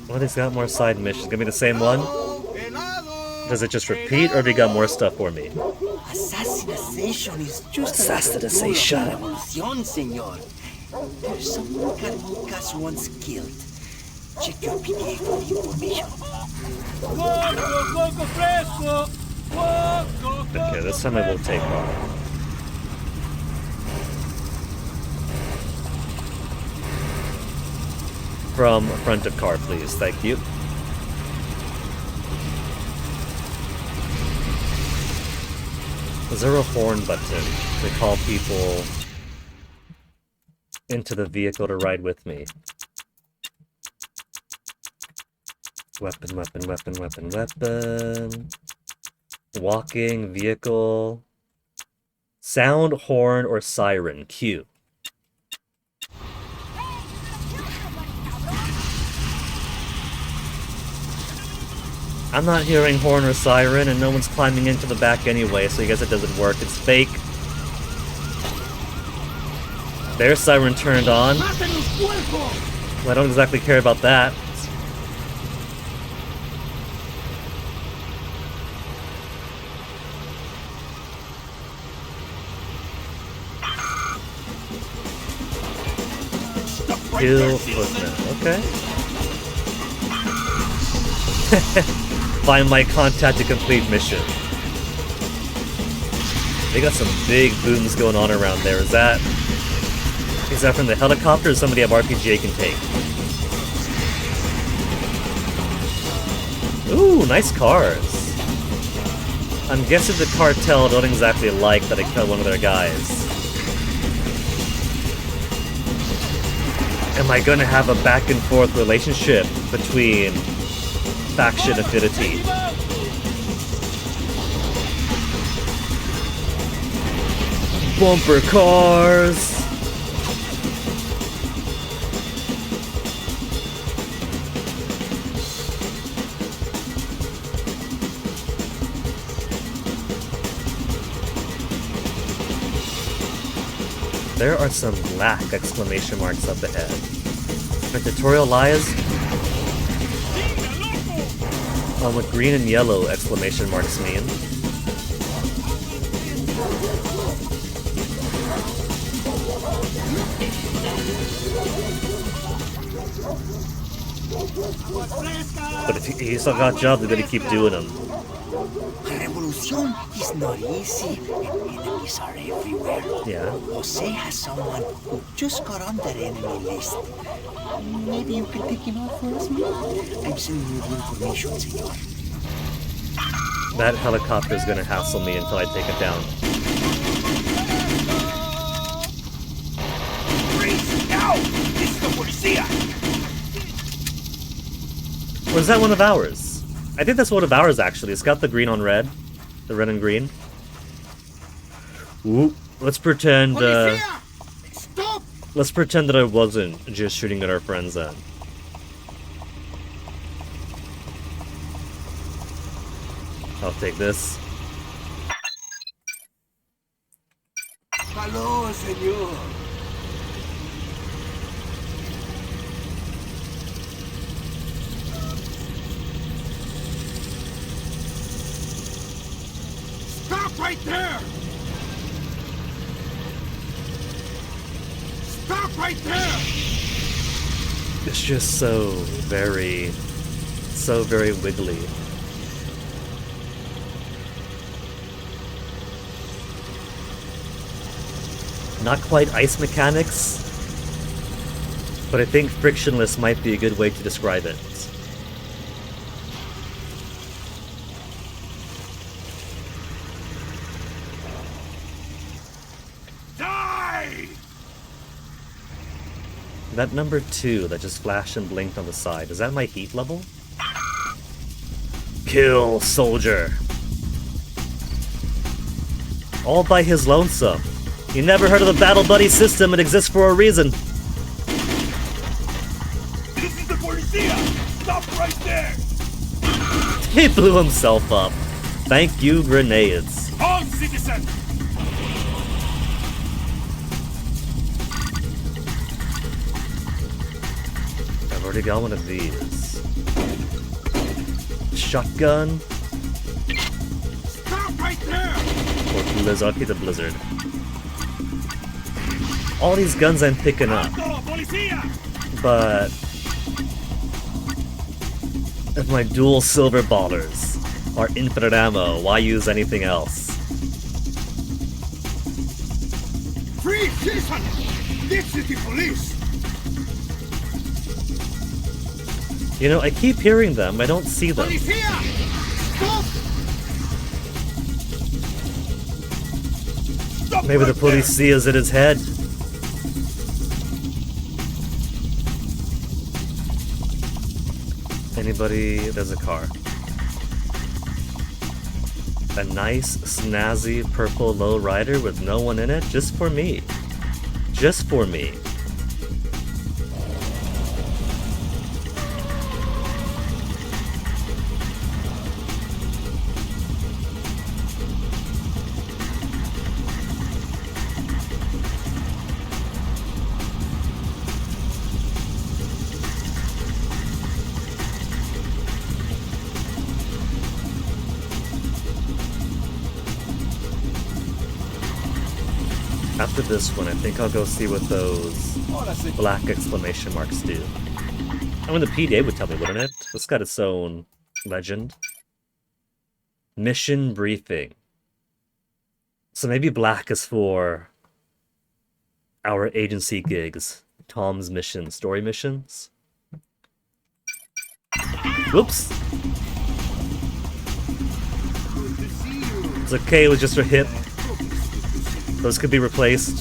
Well, he's got more side missions. Gonna be the same one? Does it just repeat, or do you got more stuff for me? Assassination is just Assassination. revolution, senor. There's someone Karamikas once killed. Check your PDA for the information. Okay, this time I will take off. From front of car, please. Thank you. Is there a horn button to call people into the vehicle to ride with me? Weapon, weapon, weapon, weapon, weapon. Walking, vehicle. Sound, horn, or siren. Q. I'm not hearing horn or siren, and no one's climbing into the back anyway, so I guess it doesn't work. It's fake. Their siren turned on. Well, I don't exactly care about that. Kill footman. Okay. Find my contact to complete mission. They got some big booms going on around there. Is that from the helicopter or somebody have RPG can take? Ooh, nice cars. I'm guessing the cartel don't exactly like that I killed one of their guys. Am I gonna have a back and forth relationship between faction affinity? Bumper cars! There are some black exclamation marks up ahead. The tutorial lies on what green and yellow exclamation marks mean. But if he still got jobs, we gotta keep doing them. Revolution is not easy, and enemies are everywhere. Yeah. Jose has someone who just got on that enemy list. Maybe you can take him out for us, man? I'm sending you the information, senor. That helicopter is gonna hassle me until I take it down. Freeze now! This is the policia! Or is that one of ours? I think that's one of ours, actually. It's got the green on red. The red and green. Ooh, let's pretend, Stop! let's pretend that I wasn't just shooting at our friends then. I'll take this. Hello, senor. Stop right there! Stop right there! It's just so very wiggly. Not quite ice mechanics, but I think frictionless might be a good way to describe it. Die! That number 2 that just flashed and blinked on the side, is that my heat level? Kill soldier. All by his lonesome. You never heard of the Battle Buddy system, it exists for a reason. This is the policia! Stop right there! He blew himself up. Thank you, grenades. All citizens! I've already got one of these. Shotgun. Stop right there! Or blizzard. I'll keep the blizzard. all these guns I'm picking up. But if my dual silver ballers are infinite ammo, why use anything else? Freeze, citizen! This is the police! You know, I keep hearing them, I don't see them. Stop! Stop Maybe the right police see us at his head. Anybody? There's a car. A nice, snazzy, purple lowrider with no one in it? Just for me. Just for me. After this one, I think I'll go see what those black exclamation marks do. I mean, the PDA would tell me, wouldn't it? It's got its own legend. Mission briefing. So maybe black is for our agency gigs. Tom's missions, story missions. Whoops. It's okay, it was just a hit. Those could be replaced.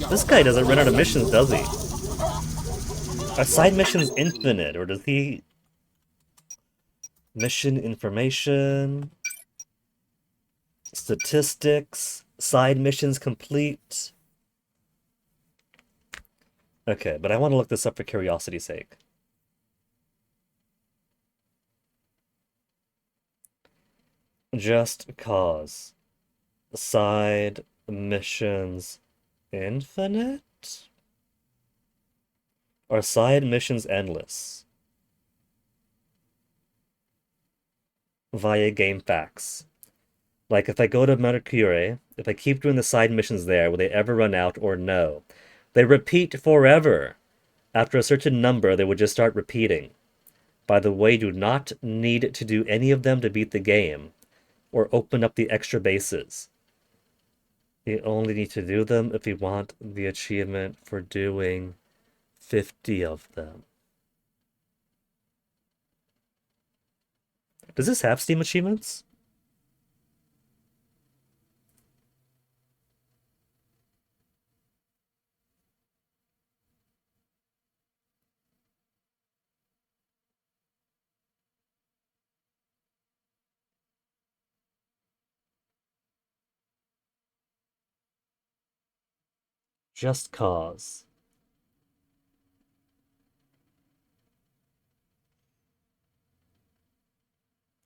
This guy doesn't run out of missions, does he? Are side missions infinite, or does he... Mission information... Statistics... Side missions complete... Okay, but I want to look this up for curiosity's sake. Just cause. Side missions infinite? Are side missions endless? Via game facts. Like, if I go to Mercury, if I keep doing the side missions there, will they ever run out or no? They repeat forever. After a certain number, they would just start repeating. By the way, do not need to do any of them to beat the game, or open up the extra bases. You only need to do them if you want the achievement for doing 50 of them. Does this have Steam achievements? Just cause.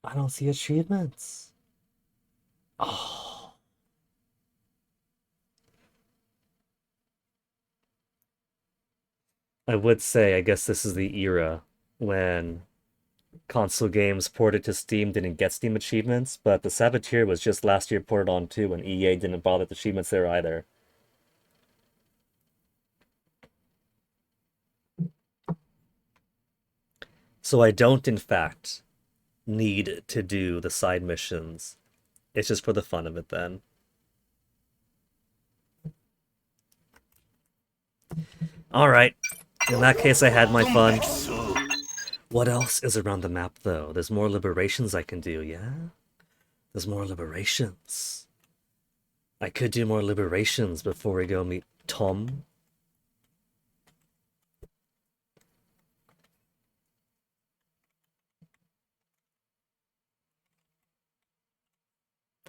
I don't see achievements. Oh. I would say, I guess this is the era when console games ported to Steam didn't get Steam achievements, but the Saboteur was just last year ported on too, and EA didn't bother with achievements there either. So I don't, in fact, need to do the side missions. It's just for the fun of it then. Alright. In that case, I had my fun. What else is around the map, though? There's more liberations I can do, yeah? There's more liberations. I could do more liberations before we go meet Tom.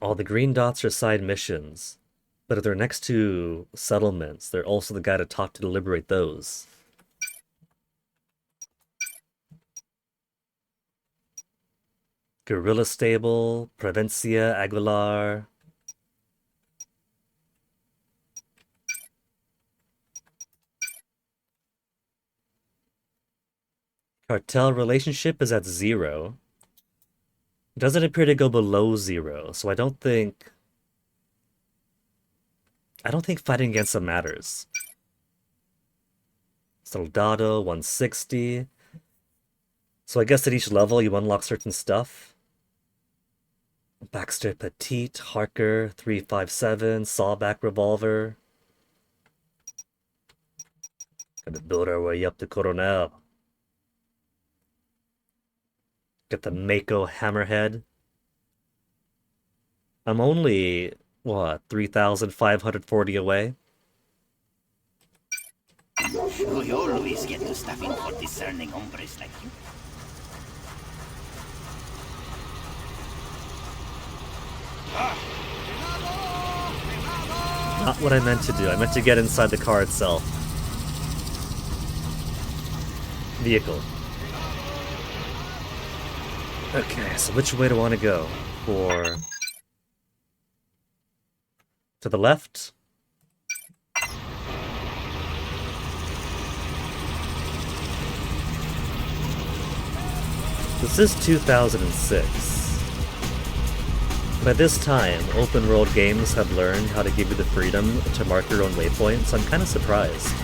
All the green dots are side missions. But if they're next to settlements, they're also the guy to talk to liberate those. Guerrilla Stable, Provincia, Aguilar. Cartel relationship is at 0. It doesn't appear to go below 0, so I don't think fighting against them matters. Soldado, 160. So I guess at each level you unlock certain stuff. Baxter Petite, Harker, 357, Sawback Revolver. Gonna build our way up to Coronel. Get the Mako Hammerhead. I'm only, what, 3,540 away? We always get to stuff in for discerning hombres like you. Not what I meant to do. I meant to get inside the car itself. Vehicle. Okay, so which way do I want to go? To the left? This is 2006. By this time, open world games have learned how to give you the freedom to mark your own waypoints, so I'm kind of surprised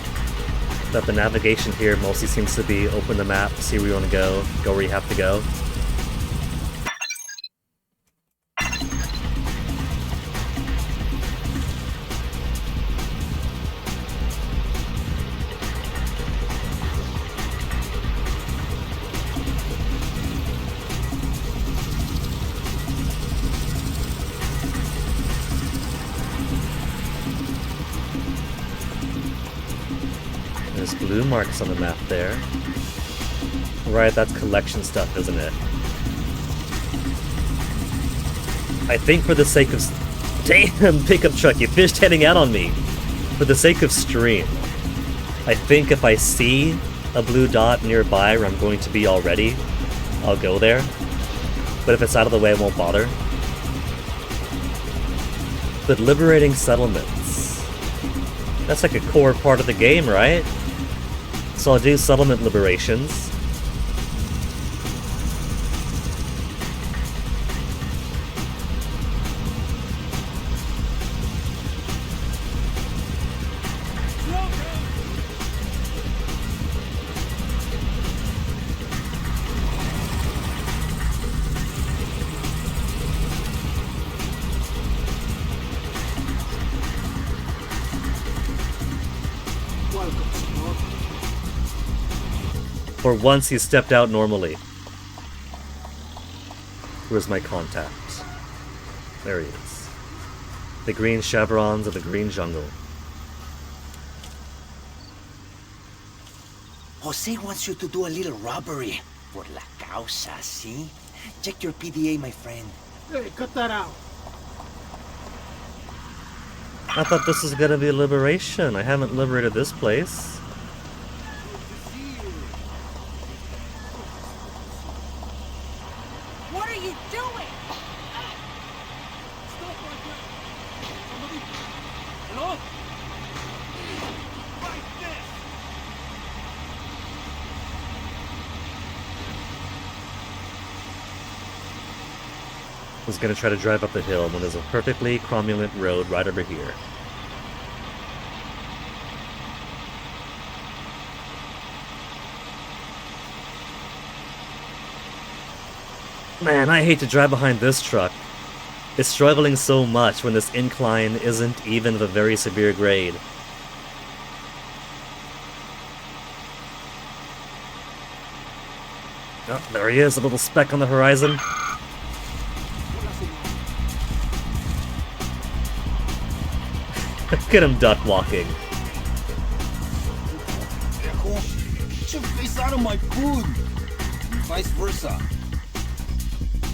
that the navigation here mostly seems to be open the map, see where you want to go where you have to go. There's blue marks on the map there. Right, that's collection stuff, isn't it? I think for the sake of... Damn, pickup truck, you fished heading out on me! For the sake of stream, I think if I see a blue dot nearby where I'm going to be already, I'll go there. But if it's out of the way, I won't bother. But liberating settlements... That's like a core part of the game, right? So I'll do settlement liberations. For once, he stepped out normally. Where's my contact? There he is. The green chevrons of the green jungle. Jose wants you to do a little robbery. For la causa, see? Check your PDA, my friend. Hey, cut that out. I thought this was gonna be a liberation. I haven't liberated this place. What are you doing? Hello? Was gonna try to drive up the hill when there's a perfectly cromulent road right over here. Man, I hate to drive behind this truck. It's struggling so much when this incline isn't even of a very severe grade. Oh, there he is, a little speck on the horizon. Look at him duck walking. Get your face out of my food! Vice versa.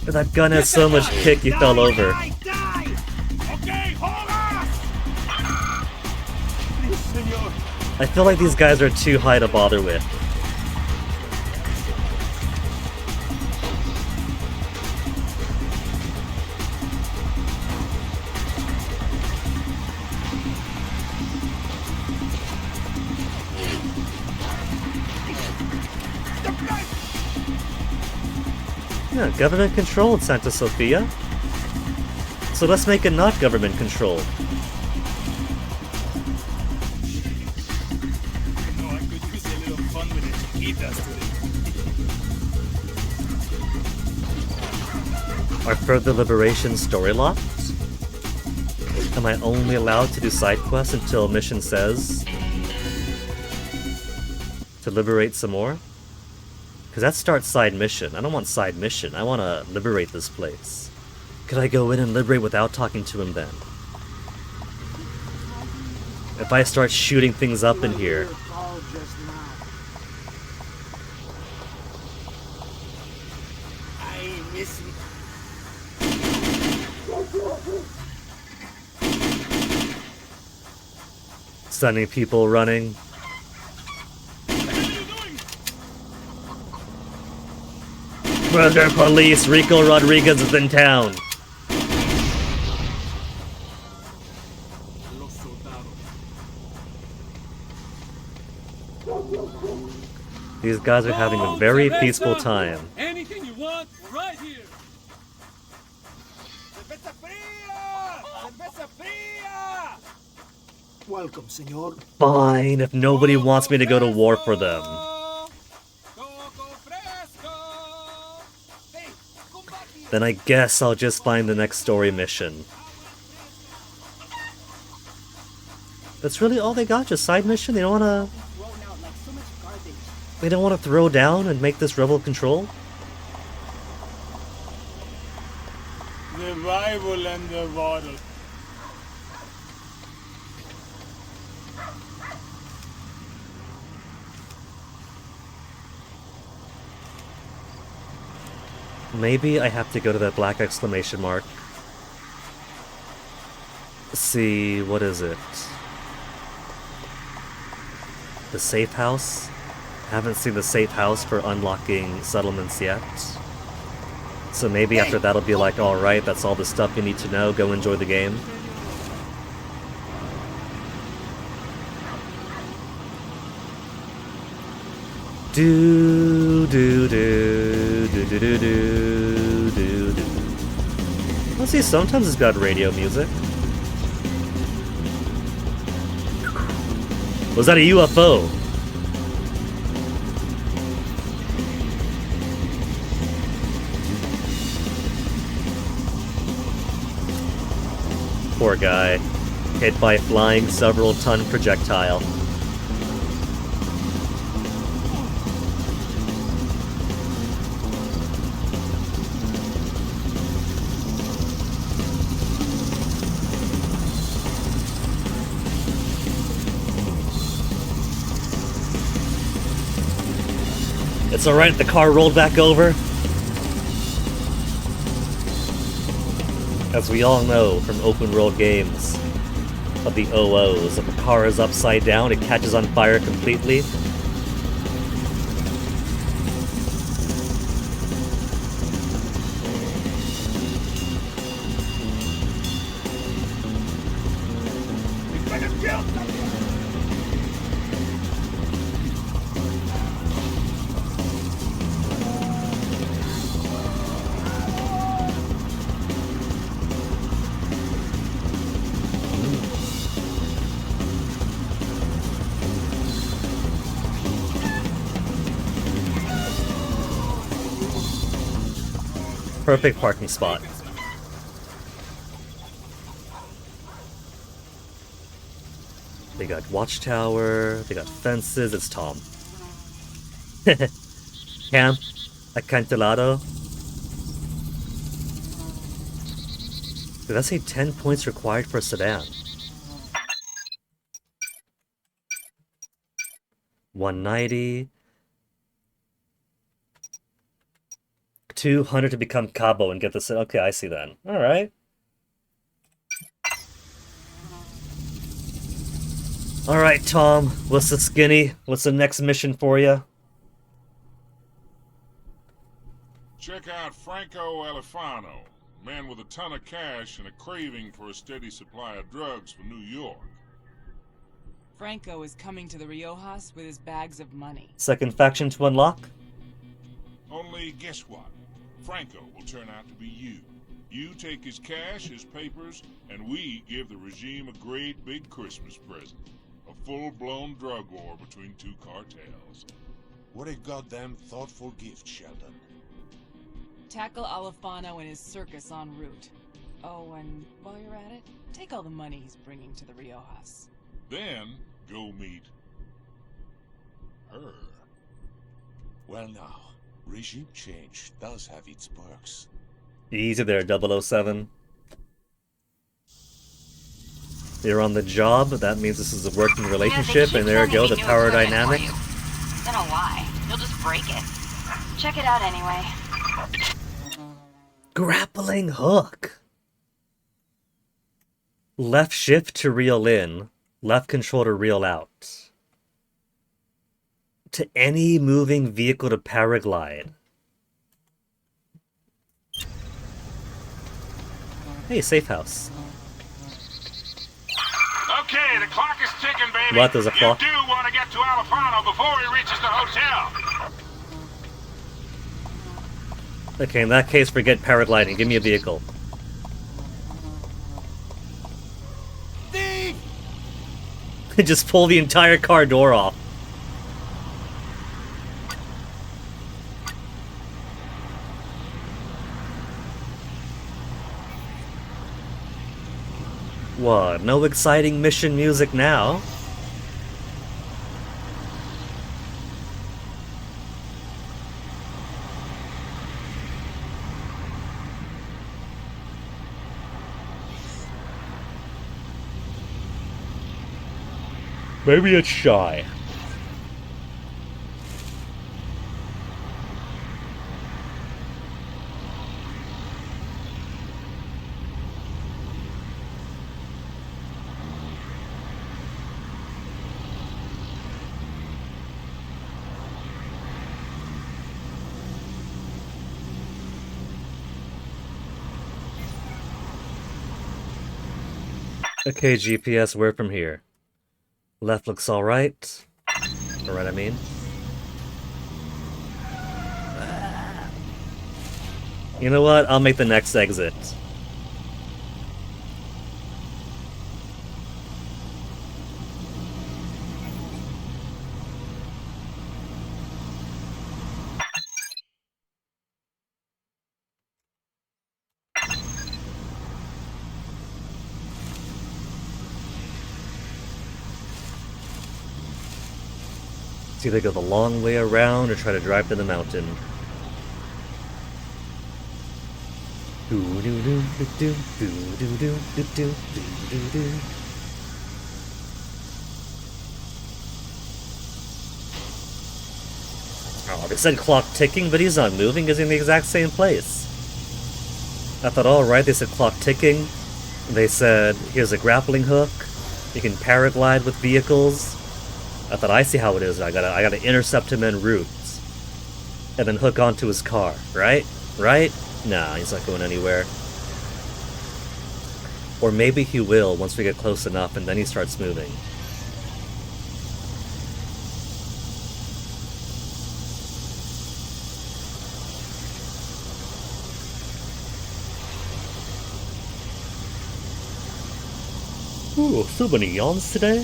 That gun has so much kick he fell over. Okay, hold on! I feel like these guys are too high to bother with. Yeah, government controlled Santa Sofia. So let's make it not government controlled. No, I could use a little fun with the chiquitas today. Are further liberation story locked? Am I only allowed to do side quests until mission says to liberate some more? Because that starts side mission. I don't want side mission. I want to liberate this place. Could I go in and liberate without talking to him then? If I start shooting things up in here. I miss you. Sending people running. Brother police, Rico Rodriguez is in town. These guys are having a very peaceful time. Anything you want, right here. Welcome, senor. Fine, if nobody wants me to go to war for them. Then I guess I'll just find the next story mission. That's really all they got, just side mission? They don't wanna... They don't want to throw down and make this rebel control? The Bible and the bottle. Maybe I have to go to that black exclamation mark. See, what is it? The safe house? Haven't seen the safe house for unlocking settlements yet. So maybe after that'll be like, alright, that's all the stuff you need to know, go enjoy the game. Do do do do do do do do do. Let's see, sometimes it's got radio music. Was that a UFO? Poor guy, hit by a flying several-ton projectile. It's alright, the car rolled back over. As we all know from open world games of the OOs, if a car is upside down, it catches on fire completely. Perfect parking spot. They got watchtower, they got fences, it's Tom. Camp, acantilado. Did that say 10 points required for a sedan? 190. 200 to become Cabo and get this. Okay, I see that. Alright. Alright, Tom. What's the skinny? What's the next mission for you? Check out Franco Alifano, a man with a ton of cash and a craving for a steady supply of drugs for New York. Franco is coming to the Riojas with his bags of money. Second faction to unlock? Only guess what? Franco will turn out to be you. You take his cash, his papers, and we give the regime a great big Christmas present. A full-blown drug war between two cartels. What a goddamn thoughtful gift, Sheldon. Tackle Alifano and his circus en route. Oh, and while you're at it, take all the money he's bringing to the Riojas. Then, go meet her. Well now, regime change does have its perks. Easy there, 007. You're on the job, that means this is a working relationship, and there we go, the power dynamic. Then a lie. You'll just break it. Check it out anyway. Grappling hook! Left shift to reel in, left control to reel out. To any moving vehicle to paraglide. Hey, safe house. Okay, the clock is ticking, baby. What? There's a clock? You do want to get to Alifano before he reaches the hotel. Okay, in that case, forget paragliding. Give me a vehicle. Thief! Just pull the entire car door off. What? No exciting mission music now? Maybe it's shy. Okay, GPS, where from here? Left looks alright. Alright, I mean. You know what? I'll make the next exit. It's either go the long way around or try to drive to the mountain. Oh, they said clock ticking, but he's not moving. He's in the exact same place. I thought, alright, they said clock ticking. They said, here's a grappling hook. You can paraglide with vehicles. I thought, I see how it is. I gotta intercept him en route. And then hook onto his car, right? Right? Nah, he's not going anywhere. Or maybe he will once we get close enough and then he starts moving. Ooh, so many yawns today?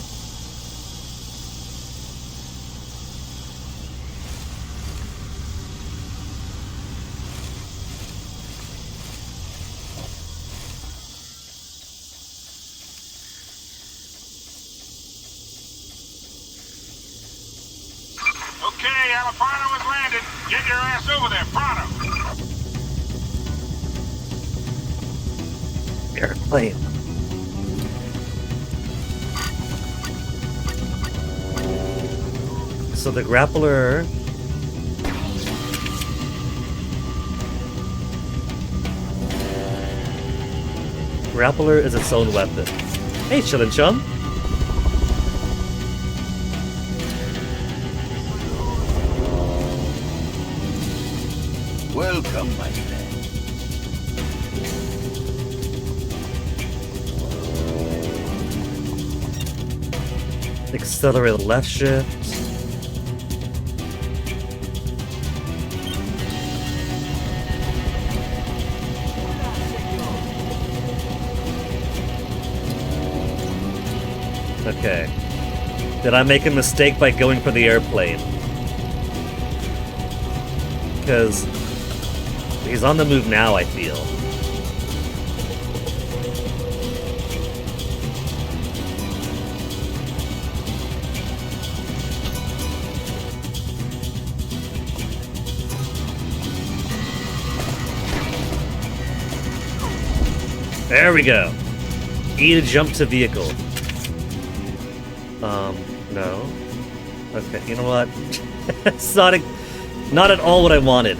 Okay, Alifano has landed. Get your ass over there, pronto. Airplane. So the grappler... Grappler is its own weapon. Hey, Chillin' Chum! Welcome, my friend. Accelerate left shift. Okay. Did I make a mistake by going for the airplane? Because he's on the move now, I feel. There we go. E to jump to vehicle. No. Okay, you know what? It's not at all what I wanted.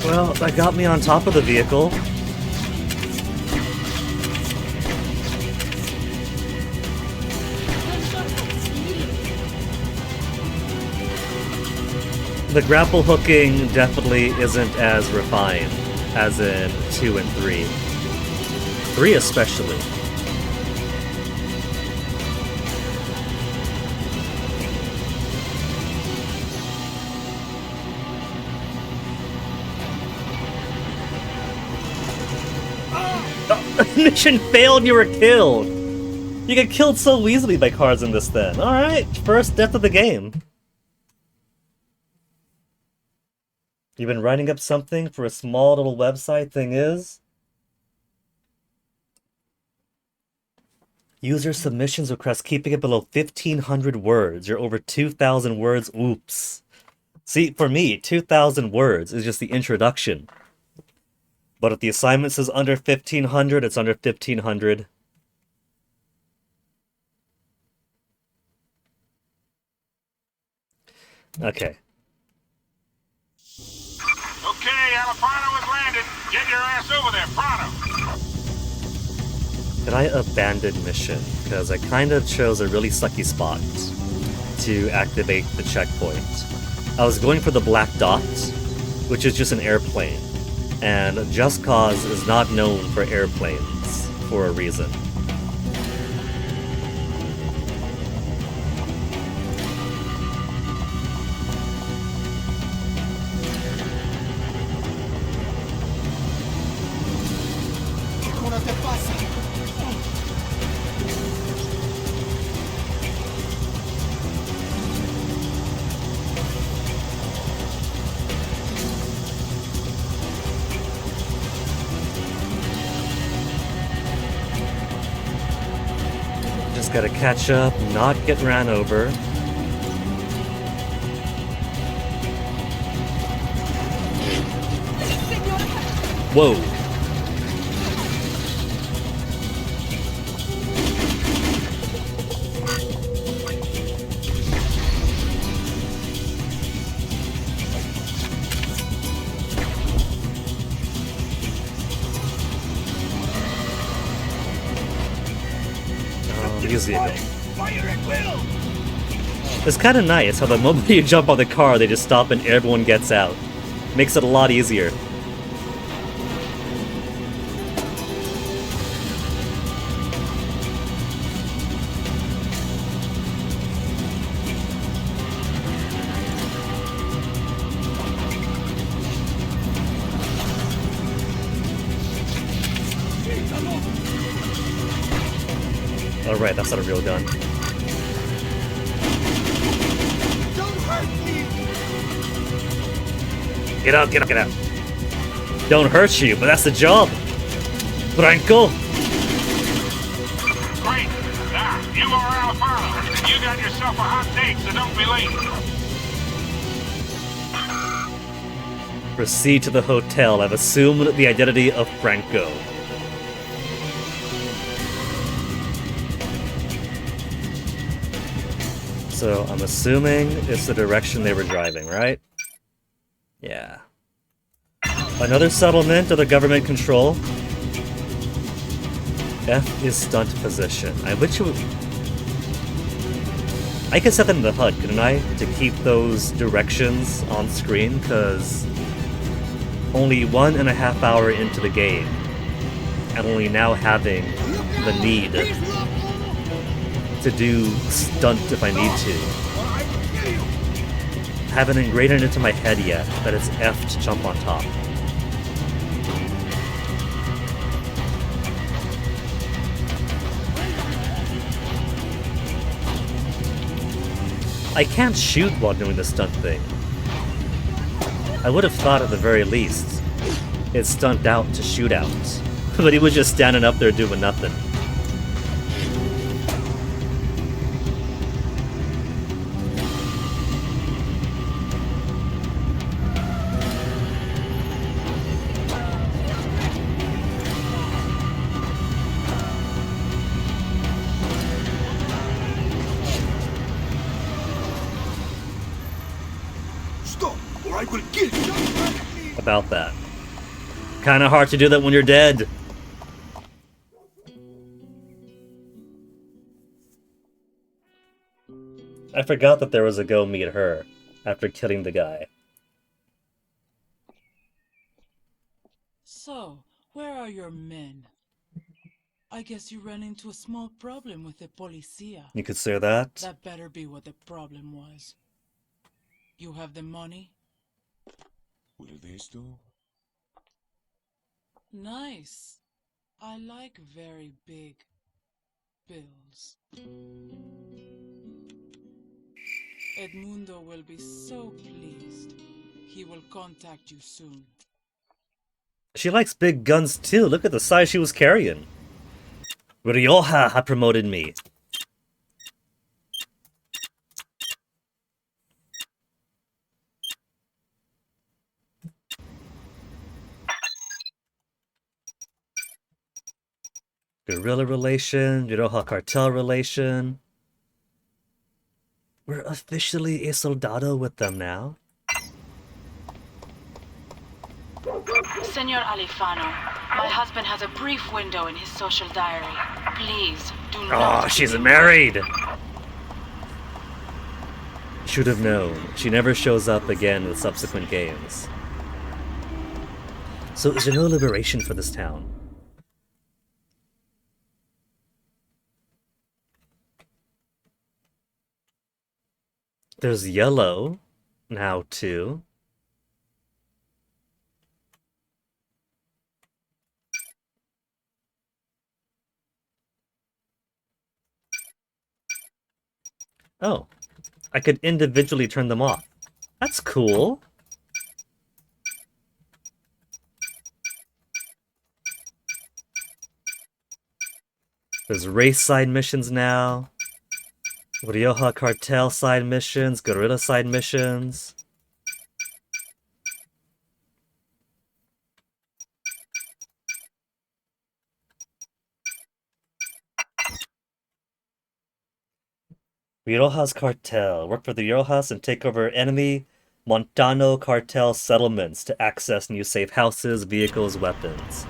Well, that got me on top of the vehicle. The grapple hooking definitely isn't as refined as in 2 and 3. 3 especially. Mission failed, you were killed! You get killed so easily by cards in this then. Alright, first death of the game. You've been writing up something for a small little website thing is? User submissions request keeping it below 1,500 words. You're over 2,000 words. Oops. See, for me, 2,000 words is just the introduction. But if the assignment says under 1,500, it's under 1,500. Okay. Okay, Alapano has landed. Get your ass over there, pronto. Did I abandon mission? Because I kind of chose a really sucky spot to activate the checkpoint. I was going for the black dot, which is just an airplane. And Just Cause is not known for airplanes for a reason. Just gotta catch up, not get ran over. Whoa. It's kind of nice how the moment you jump on the car, they just stop and everyone gets out. Makes it a lot easier. Oh right, that's not a real gun. Get out, get out, get out. Don't hurt you, but that's the job. Franco. Great. Now, you are Alapano. You got yourself a hot date, so don't be late. Proceed to the hotel. I've assumed the identity of Franco. So I'm assuming it's the direction they were driving, right? Yeah. Another settlement under government control. F is stunt position. I wish you would... I could set them in the HUD, couldn't I? To keep those directions on screen, because only 1.5 hours into the game, and only now having the need to do stunt if I need to. haven't ingrained it into my head yet that it's F to jump on top. I can't shoot while doing the stunt thing. I would have thought at the very least it stunt out to shoot out. But he was just standing up there doing nothing. About that. Kinda hard to do that when you're dead. I forgot that there was a go meet her after killing the guy. So, where are your men? I guess you ran into a small problem with the policia. You could say that. That better be what the problem was. You have the money? Will this do? Nice. I like very big bills. Edmundo will be so pleased. He will contact you soon. She likes big guns too. Look at the size she was carrying. Rioja had promoted me. Guerrilla relation, Rioja cartel relation. We're officially a soldado with them now. Senor Alifano, my husband has a brief window in his social diary. Please, do not... Oh, she's married! Should have known. She never shows up again in subsequent games. So is there no liberation for this town? There's yellow now, too. Oh, I could individually turn them off. That's cool. There's race side missions now. Rioja cartel side missions, guerrilla side missions. Rioja's cartel. Work for the Riojas and take over enemy Montano cartel settlements to access new safe houses, vehicles, weapons.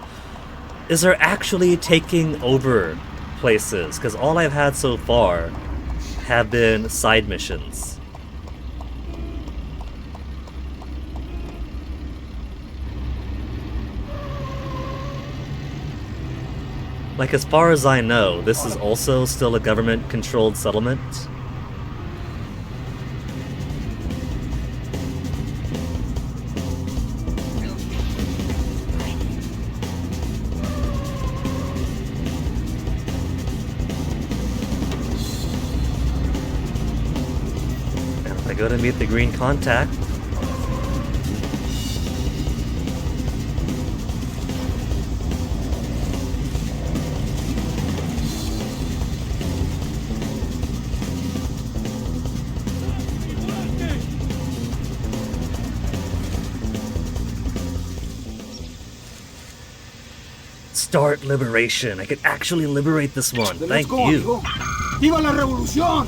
Is there actually taking over places? Because all I've had so far have been side missions. Like, as far as I know, this is also still a government-controlled settlement. And I go to meet the green contact. Start liberation. I could actually liberate this one. Thank you. ¡Viva la revolución!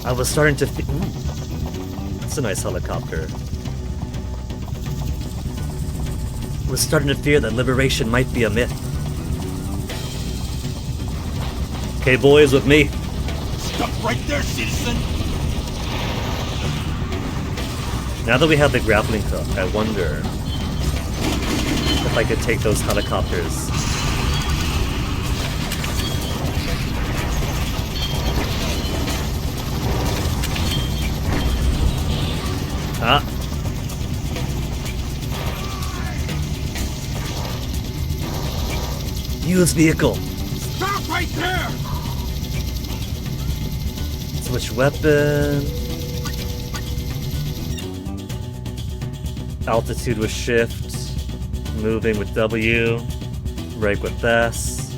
I was starting to that's a nice helicopter. I was starting to fear that liberation might be a myth. Okay, boys, with me. Stop right there, citizen! Now that we have the grappling hook, I wonder if I could take those helicopters. this vehicle. Stop right there! Switch weapon. Altitude with shift. Moving with W. Brake with S.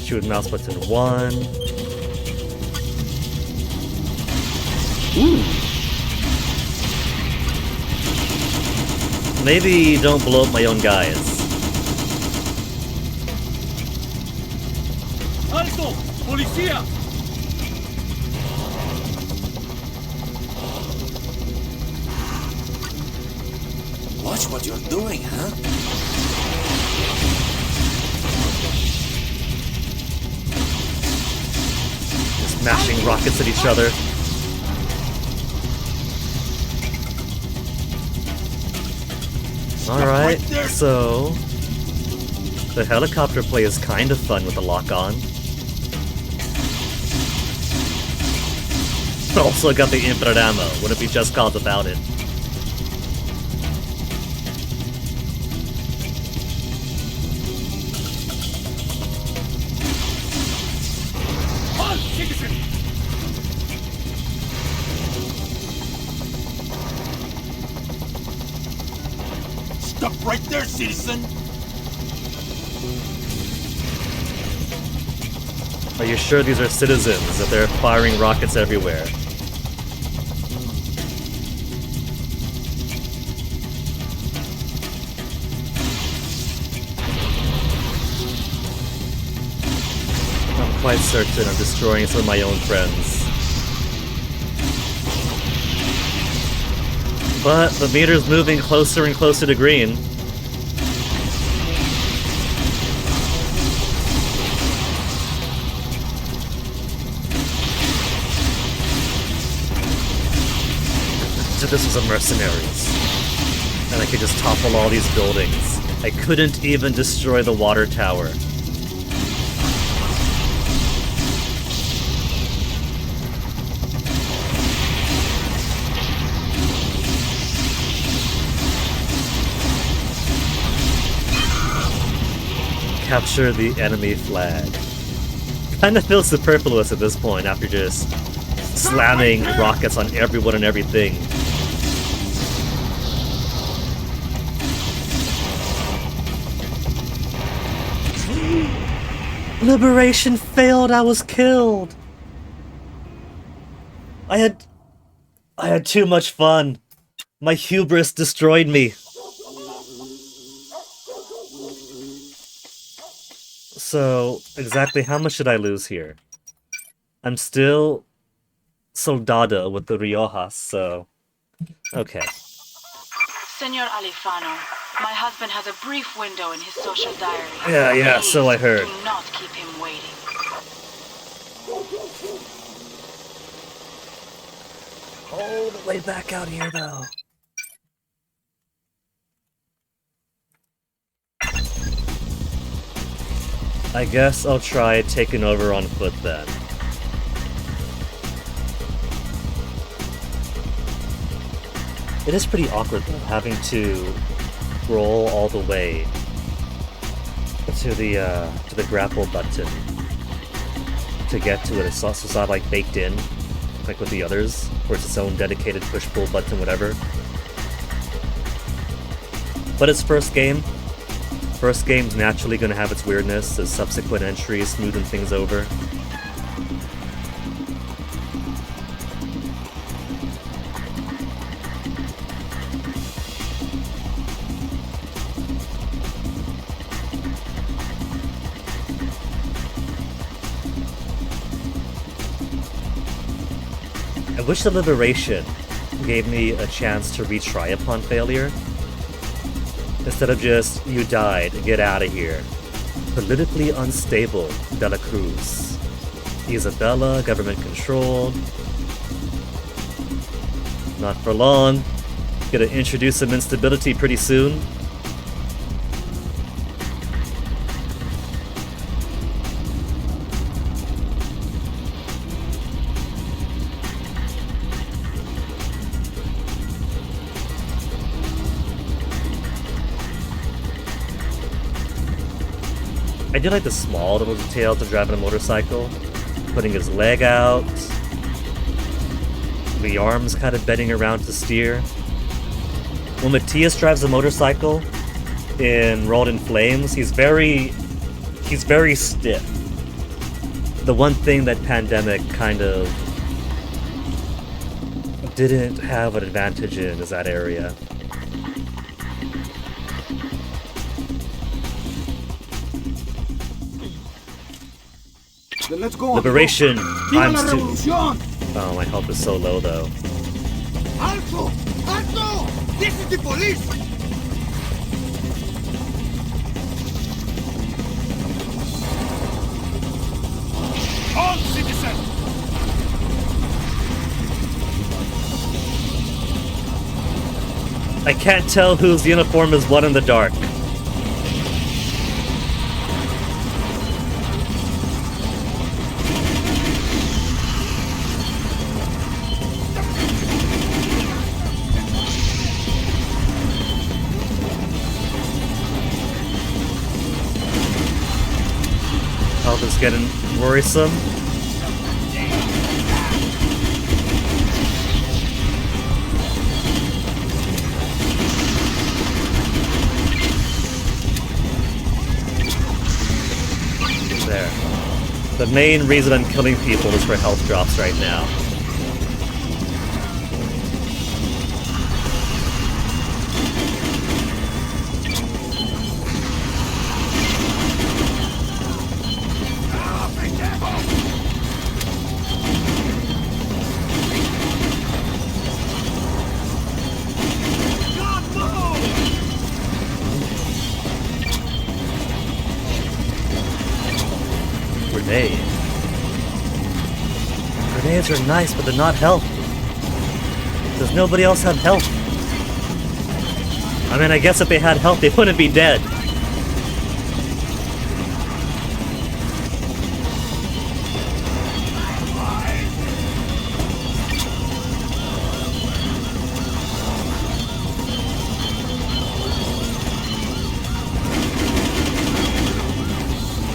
Shoot mouse button 1. Ooh. Maybe don't blow up my own guys. Alto! Policía! Watch what you're doing, huh? Just smashing rockets at each other. Alright, so... the helicopter play is kind of fun with the lock-on. Also got the infinite ammo, wouldn't be just cause without it. Stop right there, citizen! Are you sure these are citizens, that they're firing rockets everywhere? I'm quite certain I'm destroying some of my own friends. But the meter's moving closer and closer to green. So this was a Mercenaries. And I could just topple all these buildings. I couldn't even destroy the water tower. Capture the enemy flag. Kinda feels superfluous at this point after just slamming rockets on everyone and everything. Liberation failed, I was killed! I had too much fun. My hubris destroyed me. So, exactly how much should I lose here? I'm still soldado with the Riojas, so... okay. Senor Alifano, my husband has a brief window in his social diary. Yeah, Please, so I heard. do not keep him waiting. All the way back out here, though. I guess I'll try taking over on foot then. It is pretty awkward though, having to roll all the way to the grapple button to get to it. It's also sort of like baked in, like with the others, where it's its own dedicated push-pull button, whatever. But it's first game. First game's naturally going to have its weirdness as subsequent entries smoothing things over. I wish the Liberation gave me a chance to retry upon failure. Instead of just, you died, get out of here. Politically unstable, De La Cruz. Isabella, government controlled. Not for long. Gonna introduce some instability pretty soon. do like the small little details of driving a motorcycle. Putting his leg out. The arms kind of bending around to steer. When Matthias drives a motorcycle in Rolled in Flames, he's very stiff. The one thing that Pandemic kind of didn't have an advantage in is that area. Then let's go. Liberation! I'm Revolución! Oh, my health is so low though. Alto! Alto! This is the police! All citizens! I can't tell whose uniform is what in the dark. Health is getting worrisome. There. The main reason I'm killing people is for health drops right now. Grenade. Grenades are nice, but they're not health. Does nobody else have health? I mean, I guess if they had health, they wouldn't be dead.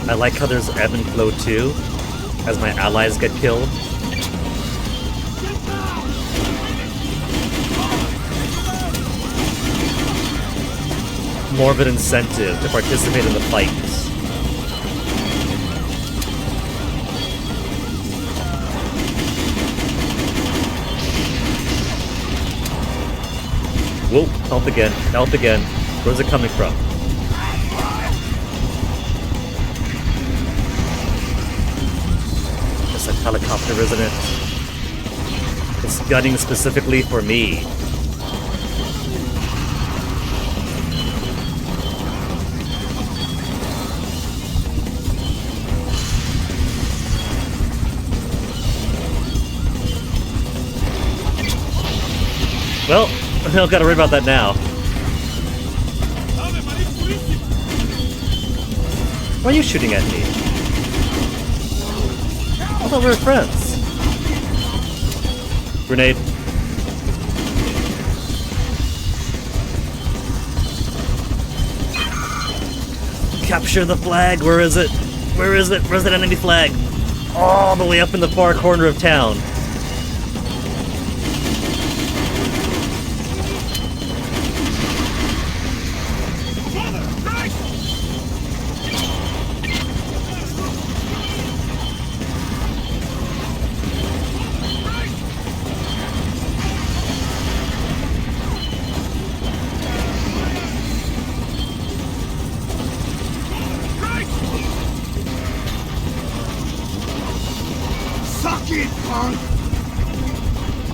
I like how there's ebb and flow too, as my allies get killed. More of an incentive to participate in the fights. Whoa, health again, health again. Where's it coming from? A helicopter, isn't it? It's gunning specifically for me. Well, I don't gotta worry about that now. Why are you shooting at me? I thought we were friends. Grenade. Capture the flag. Where is it? Where is it? Where's that enemy flag? All the way up in the far corner of town.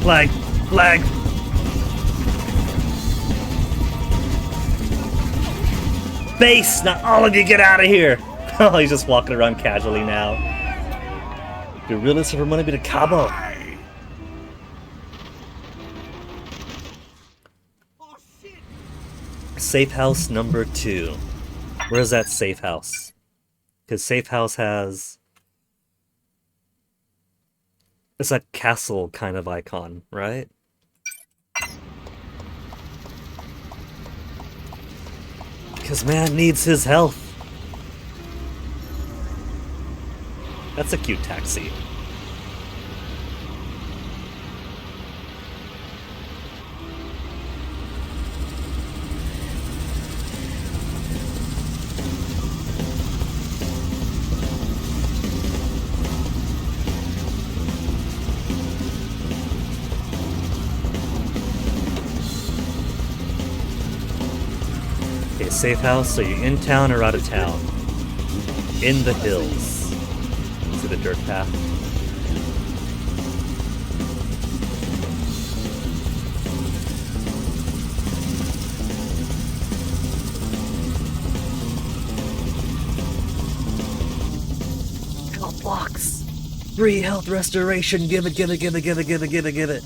Flag! Flag! Base! Now all of you get out of here! Oh, he's just walking around casually now. You're realistic for money to Cabo. Safe house number 2. Where's that safe house? Because safe house has... It's a castle kind of icon, right? Because man needs his health. That's a cute taxi. Okay, safe house, so you're in town or out of town? In the hills. See the dirt path? Health blocks! Free health restoration! Give it, give it, give it, give it, give it, give it, give it!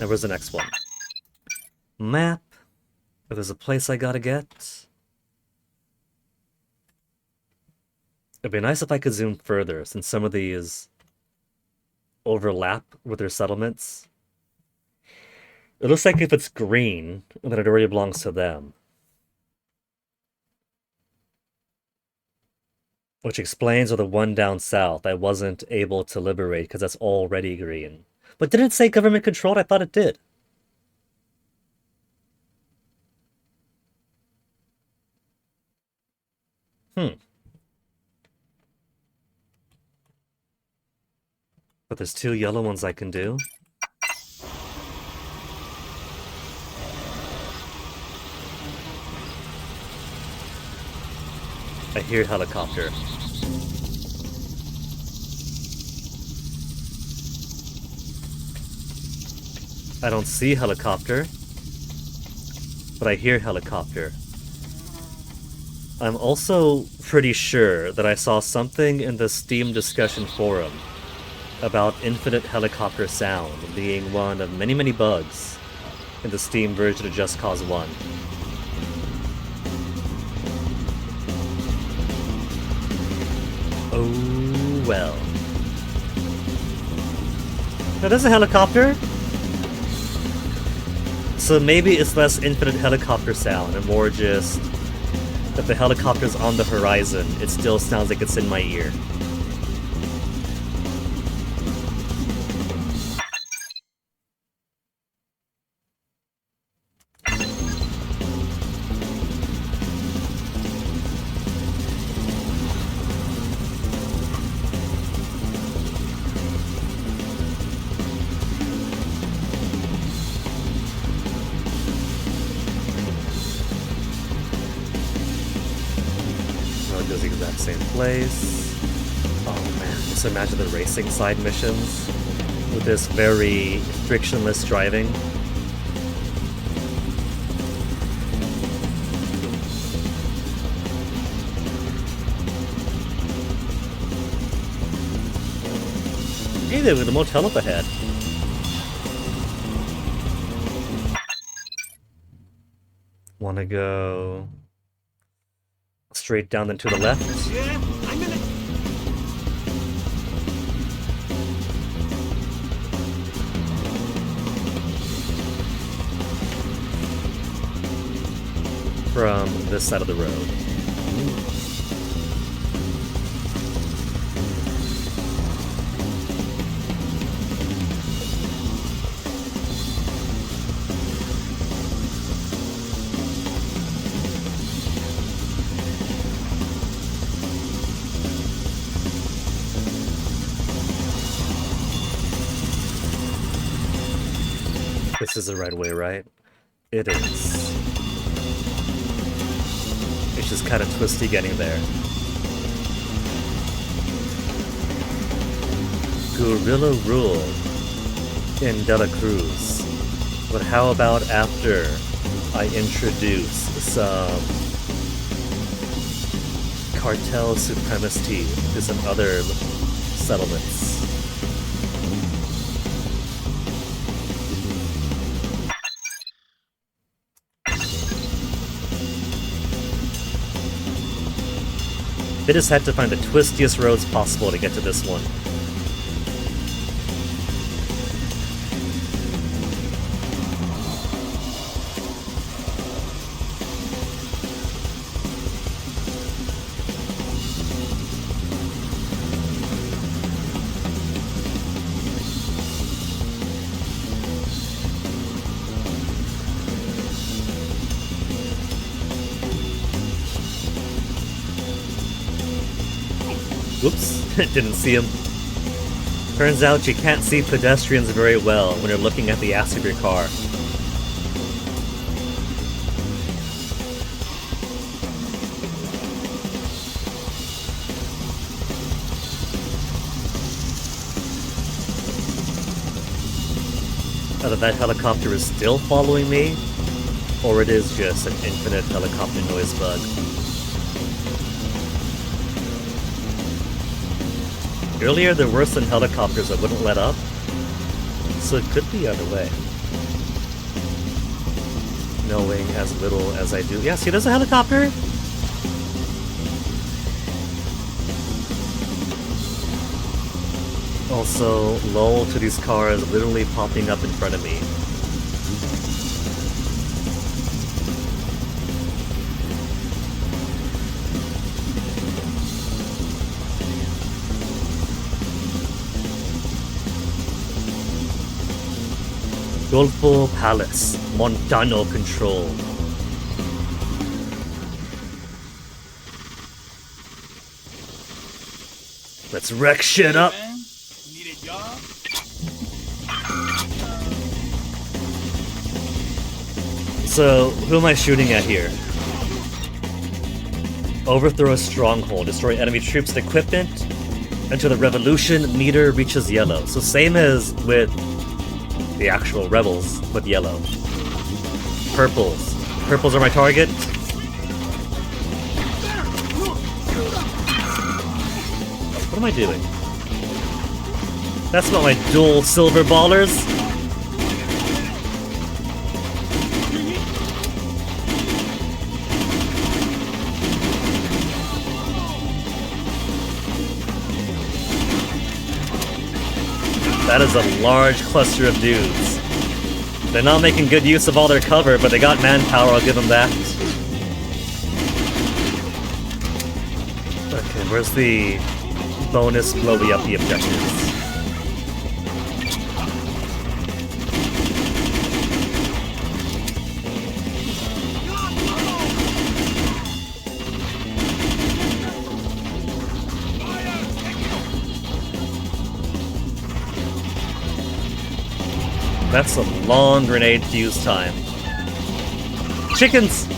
Now where's the next one? Map. If there's a place I gotta get. It'd be nice if I could zoom further, since some of these overlap with their settlements. It looks like if it's green, then it already belongs to them. Which explains why the one down south I wasn't able to liberate, because that's already green. But didn't it say government controlled? I thought it did. But there's 2 yellow ones I can do. I hear helicopter. I don't see helicopter, but I hear helicopter. I'm also pretty sure that I saw something in the Steam discussion forum about infinite helicopter sound being one of many, many bugs in the Steam version of Just Cause 1. Oh well. Now there's a helicopter! So maybe it's less infinite helicopter sound and more just if the helicopter's on the horizon, it still sounds like it's in my ear. Place. Oh man, just imagine the racing side missions with this very frictionless driving. Hey there, with the motel up ahead. Wanna go straight down then to the left? Yeah, I'm in it. From this side of the road. This is the right way, right? It is. It's just kind of twisty getting there. Guerrilla rule in De La Cruz. But how about after I introduce some cartel supremacy to some other settlements? They just had to find the twistiest roads possible to get to this one. Oops, didn't see him. Turns out you can't see pedestrians very well when you're looking at the ass of your car. Either that helicopter is still following me, or it is just an infinite helicopter noise bug. Earlier there were some helicopters that wouldn't let up, so it could be either way. Knowing as little as I do. Yeah, see, there's a helicopter! Also, lol to these cars literally popping up in front of me. Golfo Palace, Montano Control. Let's wreck shit up! So, who am I shooting at here? Overthrow a stronghold, destroy enemy troops and equipment until the revolution meter reaches yellow. So same as with the actual rebels, with yellow. Purples. Purples are my target. What am I doing? That's not my dual silver ballers. That is a large cluster of dudes. They're not making good use of all their cover, but they got manpower, I'll give them that. Okay, where's the bonus blowy up the objectives? That's a long grenade fuse time. Chickens!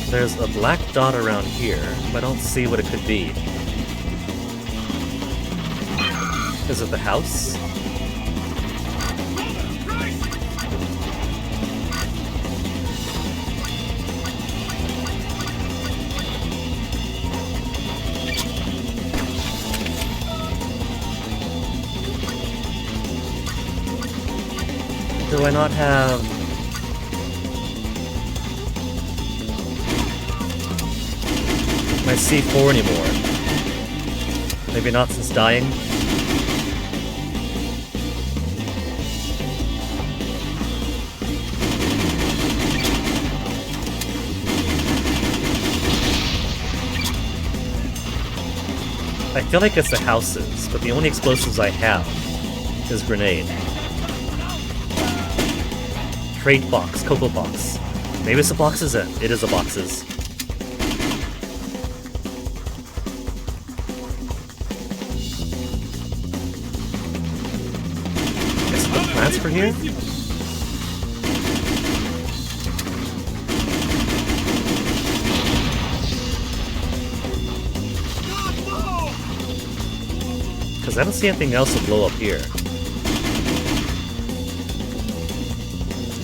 There's a black dot around here, but I don't see what it could be. Is it the house? Do I not have... my C4 anymore? Maybe not since dying? I feel like it's the houses, but the only explosives I have is grenade. Crate box, cocoa box. Maybe it's the boxes in. It is the boxes. Guess no plans for here? Because I don't see anything else to blow up here.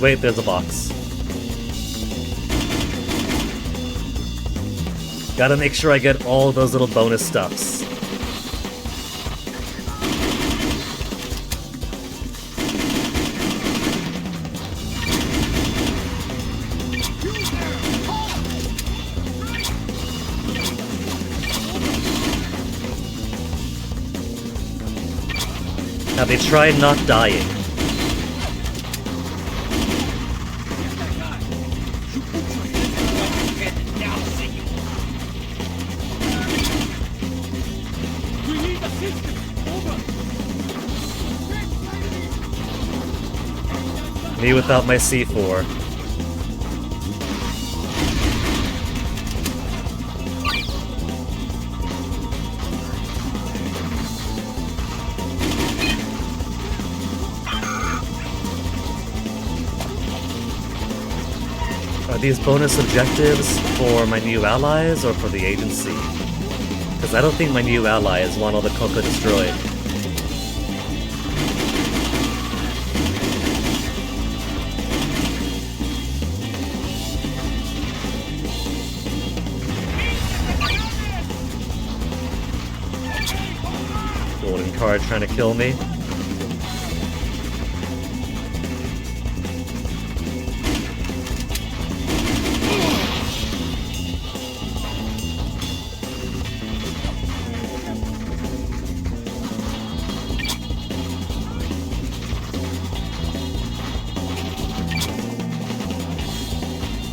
Wait, there's a box. Gotta make sure I get all those little bonus stuffs. Now they try not dying. Me without my C4. Are these bonus objectives for my new allies or for the agency? Because I don't think my new allies want all the cocoa destroyed. Golden card trying to kill me.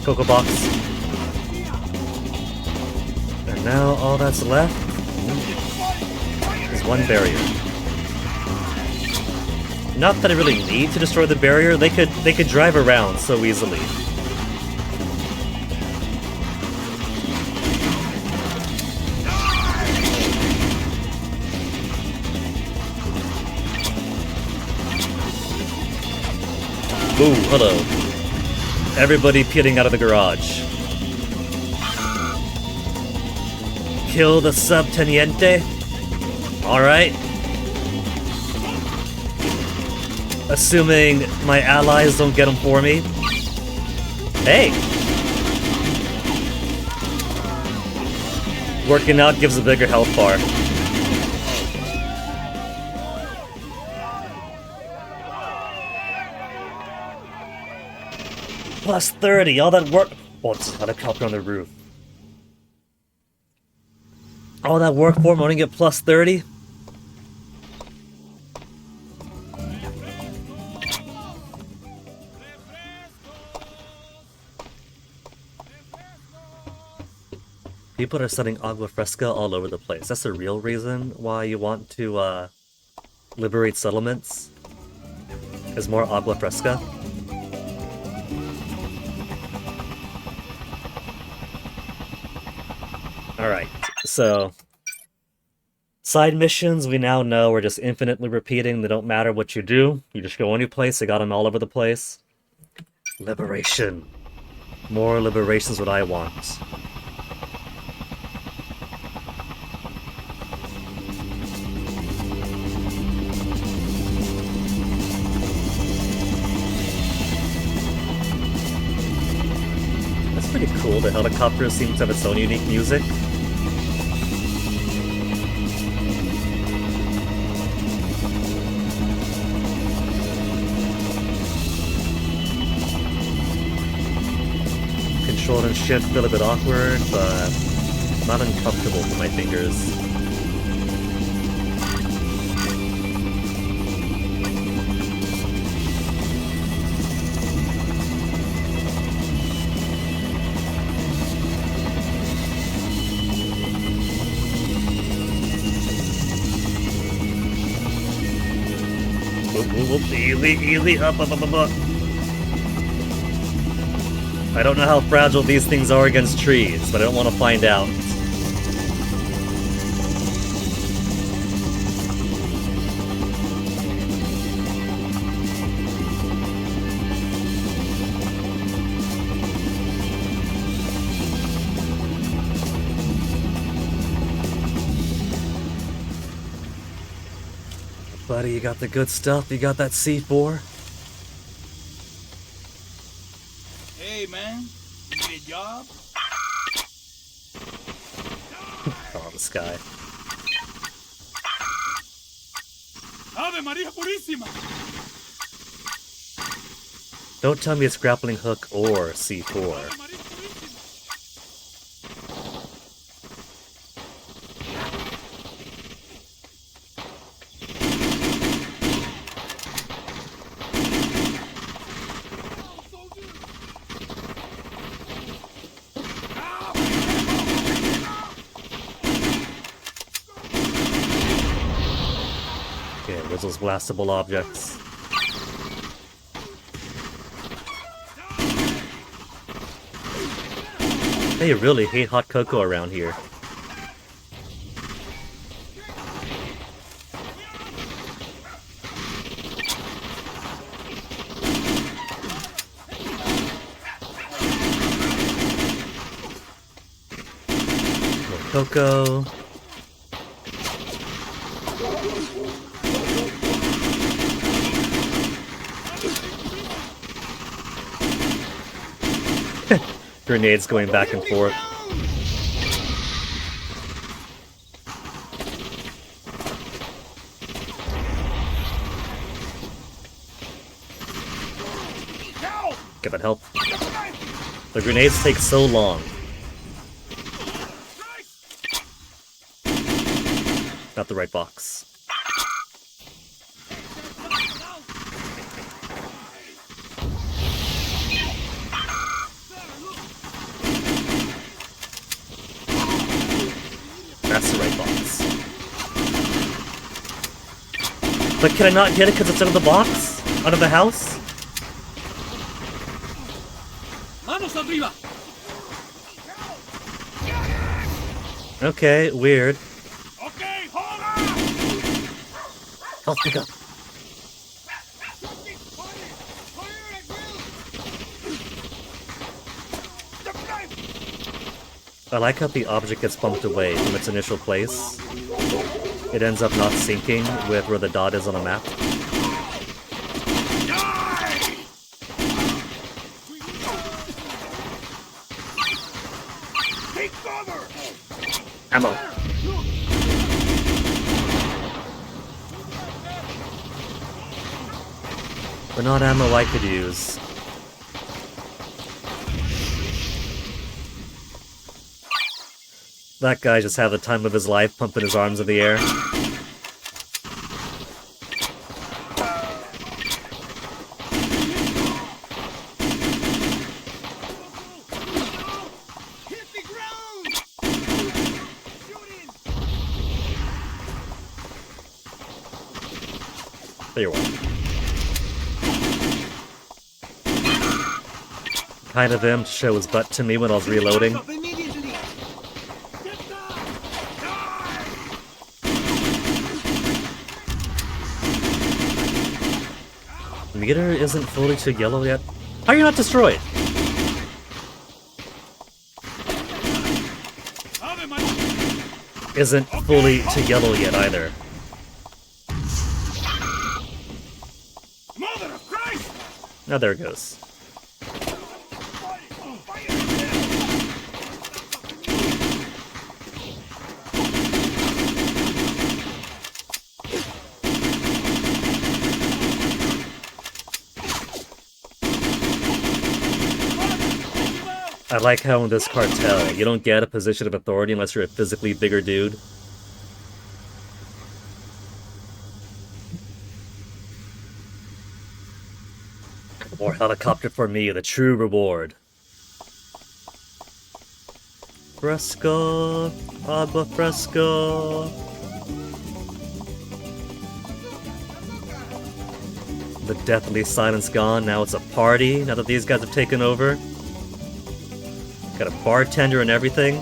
Cocoa box. And now all that's left is one barrier. Not that I really need to destroy the barrier, they could drive around so easily. Ooh, hello. Everybody pitting out of the garage. Kill the subteniente? Alright. Assuming my allies don't get him for me. Hey! Working out gives a bigger health bar. Plus 30, all that work. Oh, it's a helicopter on the roof. All that work for him, only get plus 30? People are setting agua fresca all over the place. That's the real reason why you want to liberate settlements? Is more agua fresca? Alright, so side missions we now know are just infinitely repeating. They don't matter what you do. You just go any place, they got them all over the place. Liberation. More liberation's what I want. That's pretty cool. The helicopter seems to have its own unique music. Control and shift feel a bit awkward, but not uncomfortable for my fingers. Easy, up. I don't know how fragile these things are against trees, but I don't want to find out. Buddy, you got the good stuff? You got that C4? Hey, man. You need a job? Oh, this guy. Ave Maria Purísima! Don't tell me it's grappling hook or C4. Okay, there's those blastable objects. They really hate hot cocoa around here. Cocoa. Grenades going back and forth. Get that help. The grenades take so long. Not the right box. That's the right box. But can I not get it because it's out of the box? Out of the house? Okay, weird. Help me up. I like how the object gets bumped away from its initial place. It ends up not syncing with where the dot is on the map. Ammo. But not ammo I could use. That guy just had the time of his life pumping his arms in the air. There you are. Kind of him to show his butt to me when I was reloading. Meter isn't fully to yellow yet. How are you not destroyed? Isn't fully to yellow yet either. Now there it goes. I like how in this cartel, you don't get a position of authority unless you're a physically bigger dude. More helicopter for me, the true reward. Fresco, agua fresco. The deathly silence gone, now it's a party, now that these guys have taken over. Got a bartender and everything.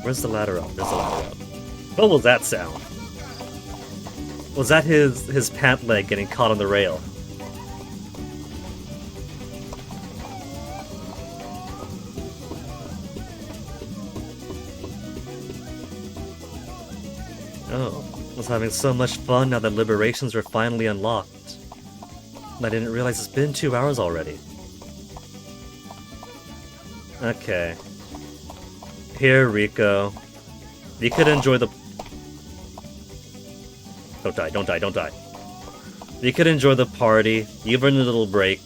Where's the ladder up? There's the ladder up. What was that sound? Was that his pant leg getting caught on the rail? Oh, I was having so much fun now that liberations were finally unlocked. And I didn't realize it's been 2 hours already. Okay. Here, Rico. You could enjoy the... Don't die, don't die, don't die. You could enjoy the party. You've earned a little break.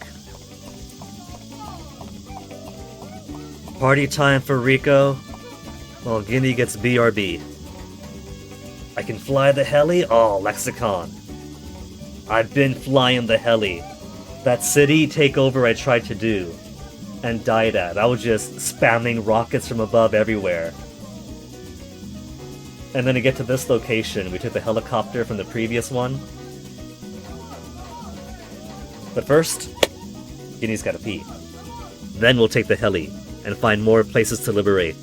Party time for Rico, while Guinea gets BRB. I can fly the heli? Oh, lexicon. I've been flying the heli. That city takeover I tried to do. and died at. I was just spamming rockets from above everywhere. And then to get to this location, we took the helicopter from the previous one. But first, Guinea's gotta pee. Then we'll take the heli and find more places to liberate.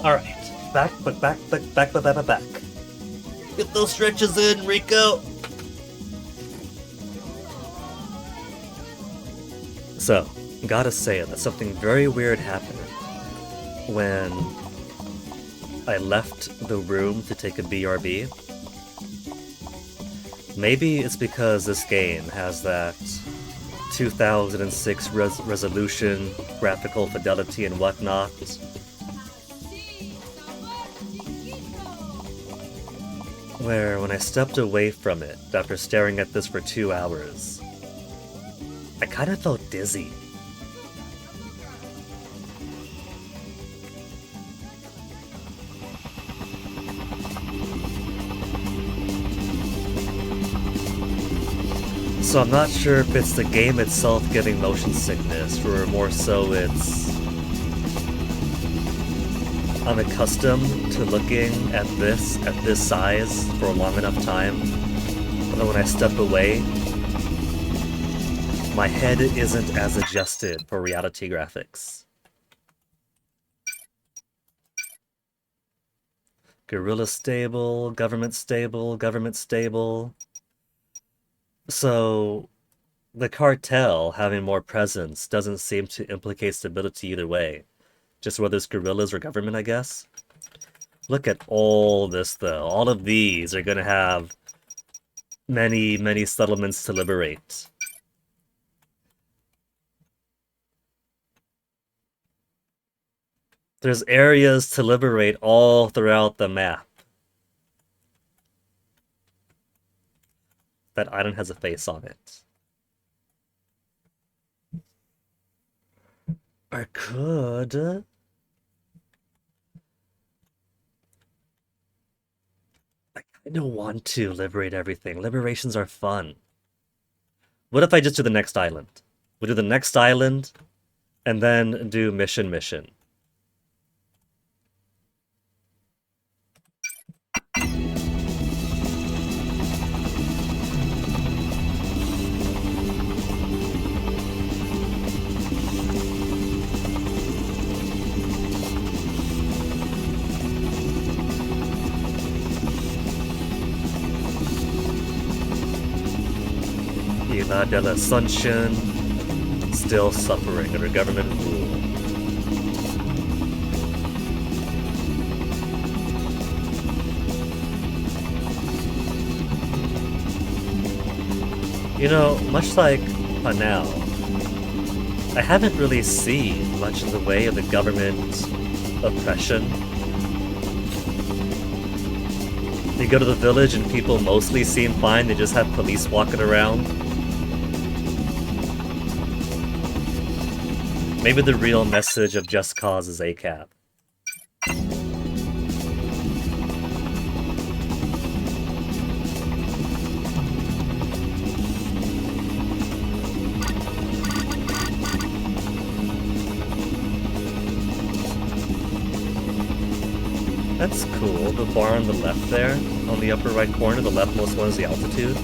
Alright. Back. Get those stretches in, Rico! So, gotta say that something very weird happened when I left the room to take a BRB. Maybe it's because this game has that 2006 resolution, graphical fidelity, and whatnot. Where when I stepped away from it after staring at this for 2 hours, I kind of felt dizzy. So I'm not sure if it's the game itself giving motion sickness, or more so it's I'm accustomed to looking at this size for a long enough time, but then when I step away, my head isn't as adjusted for reality graphics. Guerrilla stable, government stable, government stable. So, the cartel having more presence doesn't seem to implicate stability either way. Just whether it's guerrillas or government, I guess. Look at all this, though. All of these are going to have many, many settlements to liberate. There's areas to liberate all throughout the map. That island has a face on it. I could... I don't want to liberate everything. Liberations are fun. What if I just do the next island? We'll do the next island, and then do mission. Isla de la Ascension, still suffering under government rule. You know, much like Panel, I haven't really seen much in the way of the government oppression. You go to the village and people mostly seem fine, they just have police walking around. Maybe the real message of Just Cause is ACAB. That's cool. The bar on the left there, on the upper right corner, the leftmost one is the altitude.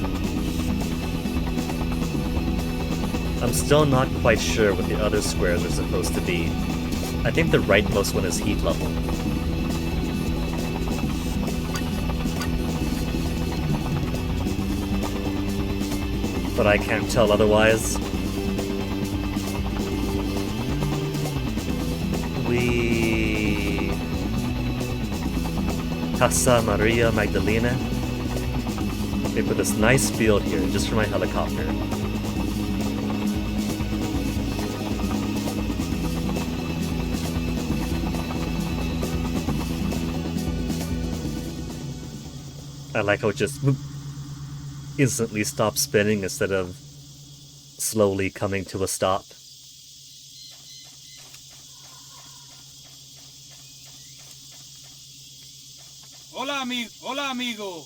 I'm still not quite sure what the other squares are supposed to be. I think the rightmost one is heat level. But I can't tell otherwise. Casa Maria Magdalena. They put this nice field here just for my helicopter. I like how it just instantly stops spinning instead of slowly coming to a stop. Hola, amigo.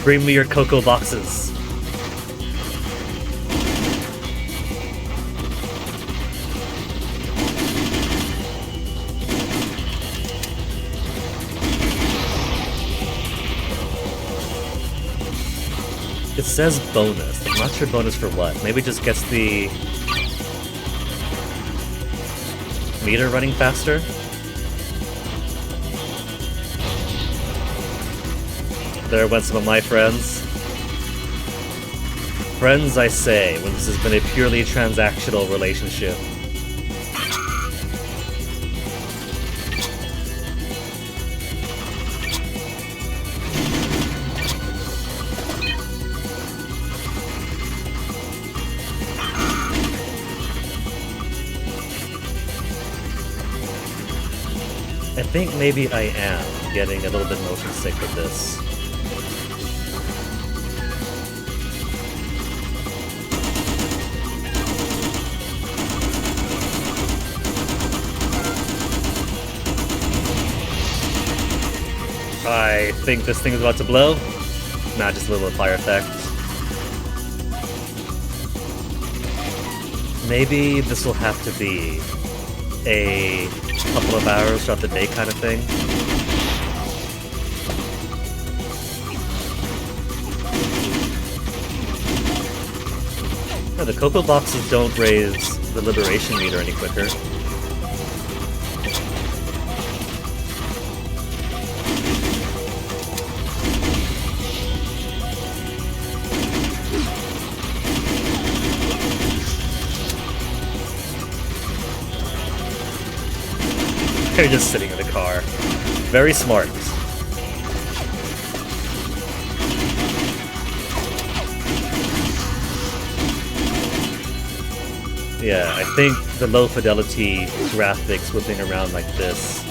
Bring me your cocoa boxes. It says bonus. I'm not sure bonus for what. Maybe it just gets the meter running faster? There went some of my friends. Friends, I say, when this has been a purely transactional relationship. I think maybe I am getting a little bit motion sick with this. I think this thing is about to blow. Nah, just a little fire effect. Maybe this will have to be a couple of hours throughout the day kind of thing. No, the Cocoa Boxes don't raise the liberation meter any quicker. They're just sitting in the car. Very smart. Yeah, I think the low fidelity graphics whipping around like this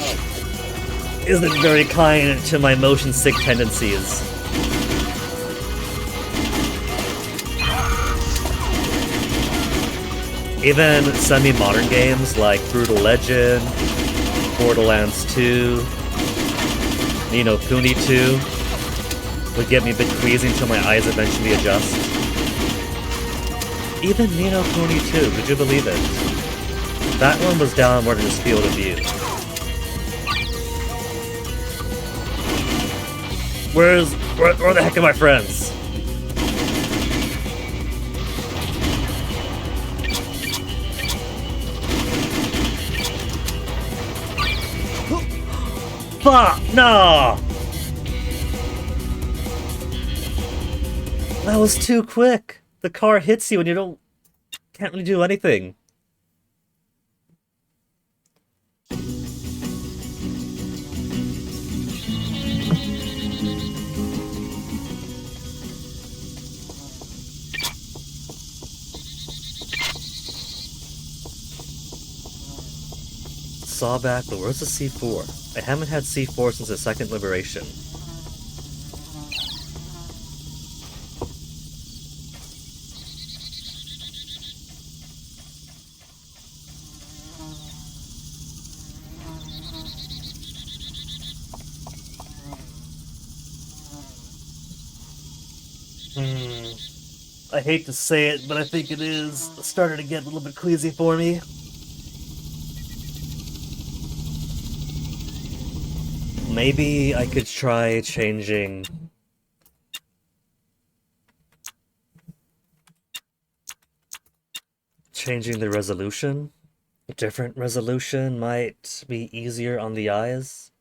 isn't very kind to my motion sick tendencies. Even semi-modern games like Brutal Legend, Borderlands 2, Ni no Kuni 2 would get me a bit queasy until my eyes eventually adjust. Even Ni no Kuni 2, could you believe it? That one was downward in its field of view. Where the heck are my friends? Fuck! No! That was too quick. The car hits you and you can't really do anything. Sawback, but where's the C4? I haven't had C4 since the second liberation. I hate to say it, but I think it is starting to get a little bit queasy for me. Maybe I could try changing the resolution. A different resolution might be easier on the eyes.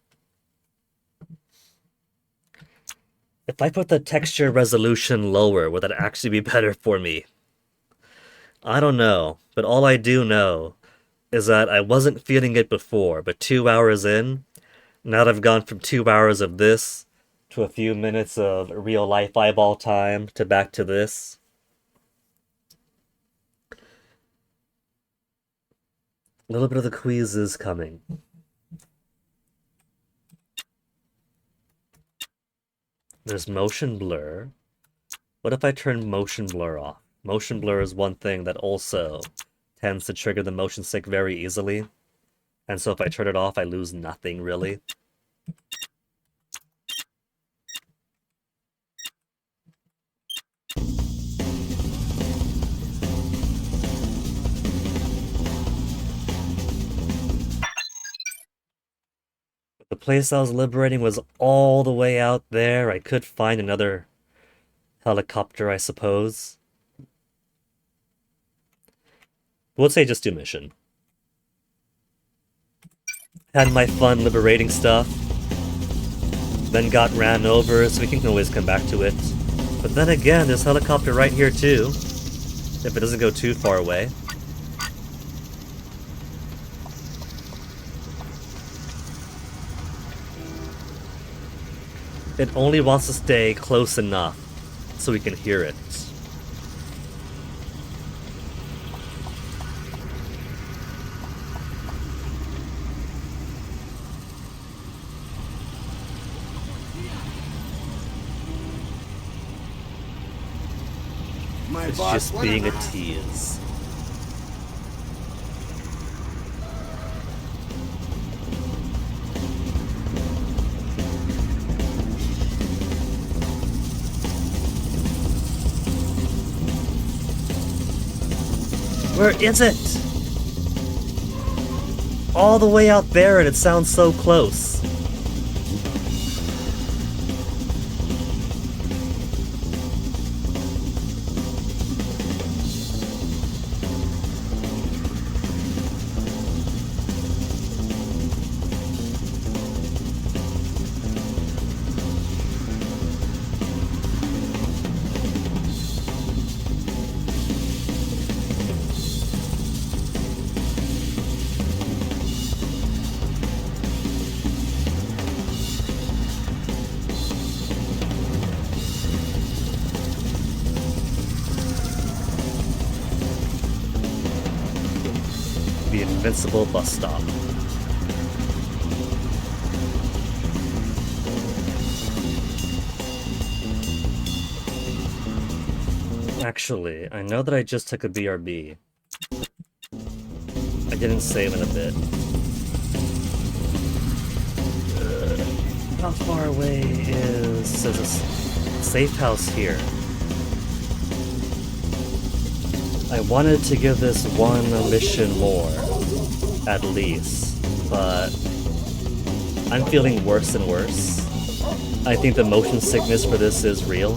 If I put the texture resolution lower, would that actually be better for me? I don't know, but all I do know is that I wasn't feeling it before, but 2 hours in, now that I've gone from 2 hours of this to a few minutes of real life eyeball time to back to this. A little bit of the quiz is coming. There's motion blur. What if I turn motion blur off? Motion blur is one thing that also tends to trigger the motion sick very easily. And so if I turn it off, I lose nothing, really. The place I was liberating was all the way out there. I could find another helicopter, I suppose. We'll say just do mission. Had my fun liberating stuff. Then got ran over, so we can always come back to it. But then again, there's helicopter right here too. If it doesn't go too far away. It only wants to stay close enough so we can hear it. It's just being a tease. Where is it? All the way out there and it sounds so close. The Invincible bus stop. Actually, I know that I just took a BRB. I didn't save in a bit. How far away is a safe house here? I wanted to give this one mission more, at least, but I'm feeling worse and worse. I think the motion sickness for this is real.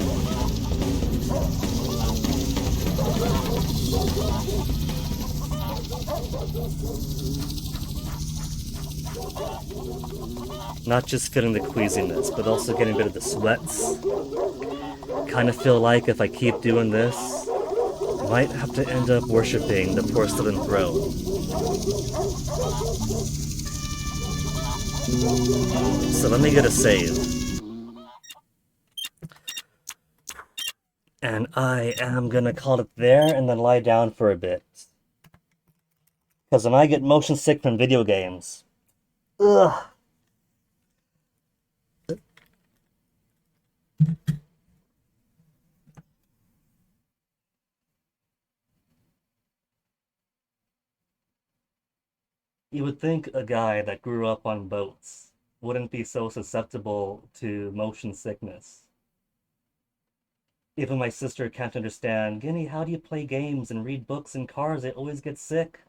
Not just feeling the queasiness, but also getting a bit of the sweats. Kind of feel like if I keep doing this, I might have to end up worshipping the porcelain throne. So let me get a save. And I am gonna call it there and then lie down for a bit. Because when I get motion sick from video games, ugh. You would think a guy that grew up on boats wouldn't be so susceptible to motion sickness. Even my sister can't understand, Guinea, how do you play games and read books in cars? I always get sick.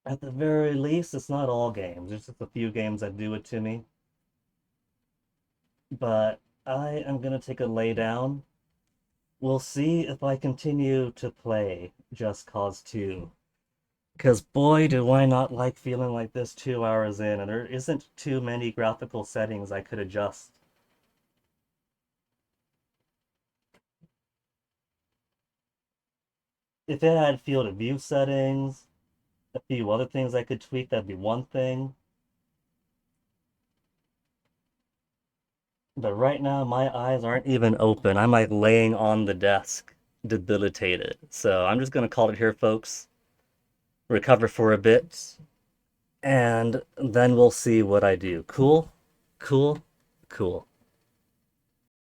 At the very least, it's not all games. There's just a few games that do it to me. But I am gonna take a lay down. We'll see if I continue to play Just Cause 2. Because boy, do I not like feeling like this 2 hours in, and there isn't too many graphical settings I could adjust. If it had field of view settings, a few other things I could tweak, that'd be one thing. But right now, my eyes aren't even open. I'm like laying on the desk, debilitated. So I'm just gonna call it here, folks. Recover for a bit, and then we'll see what I do. Cool? Cool? Cool.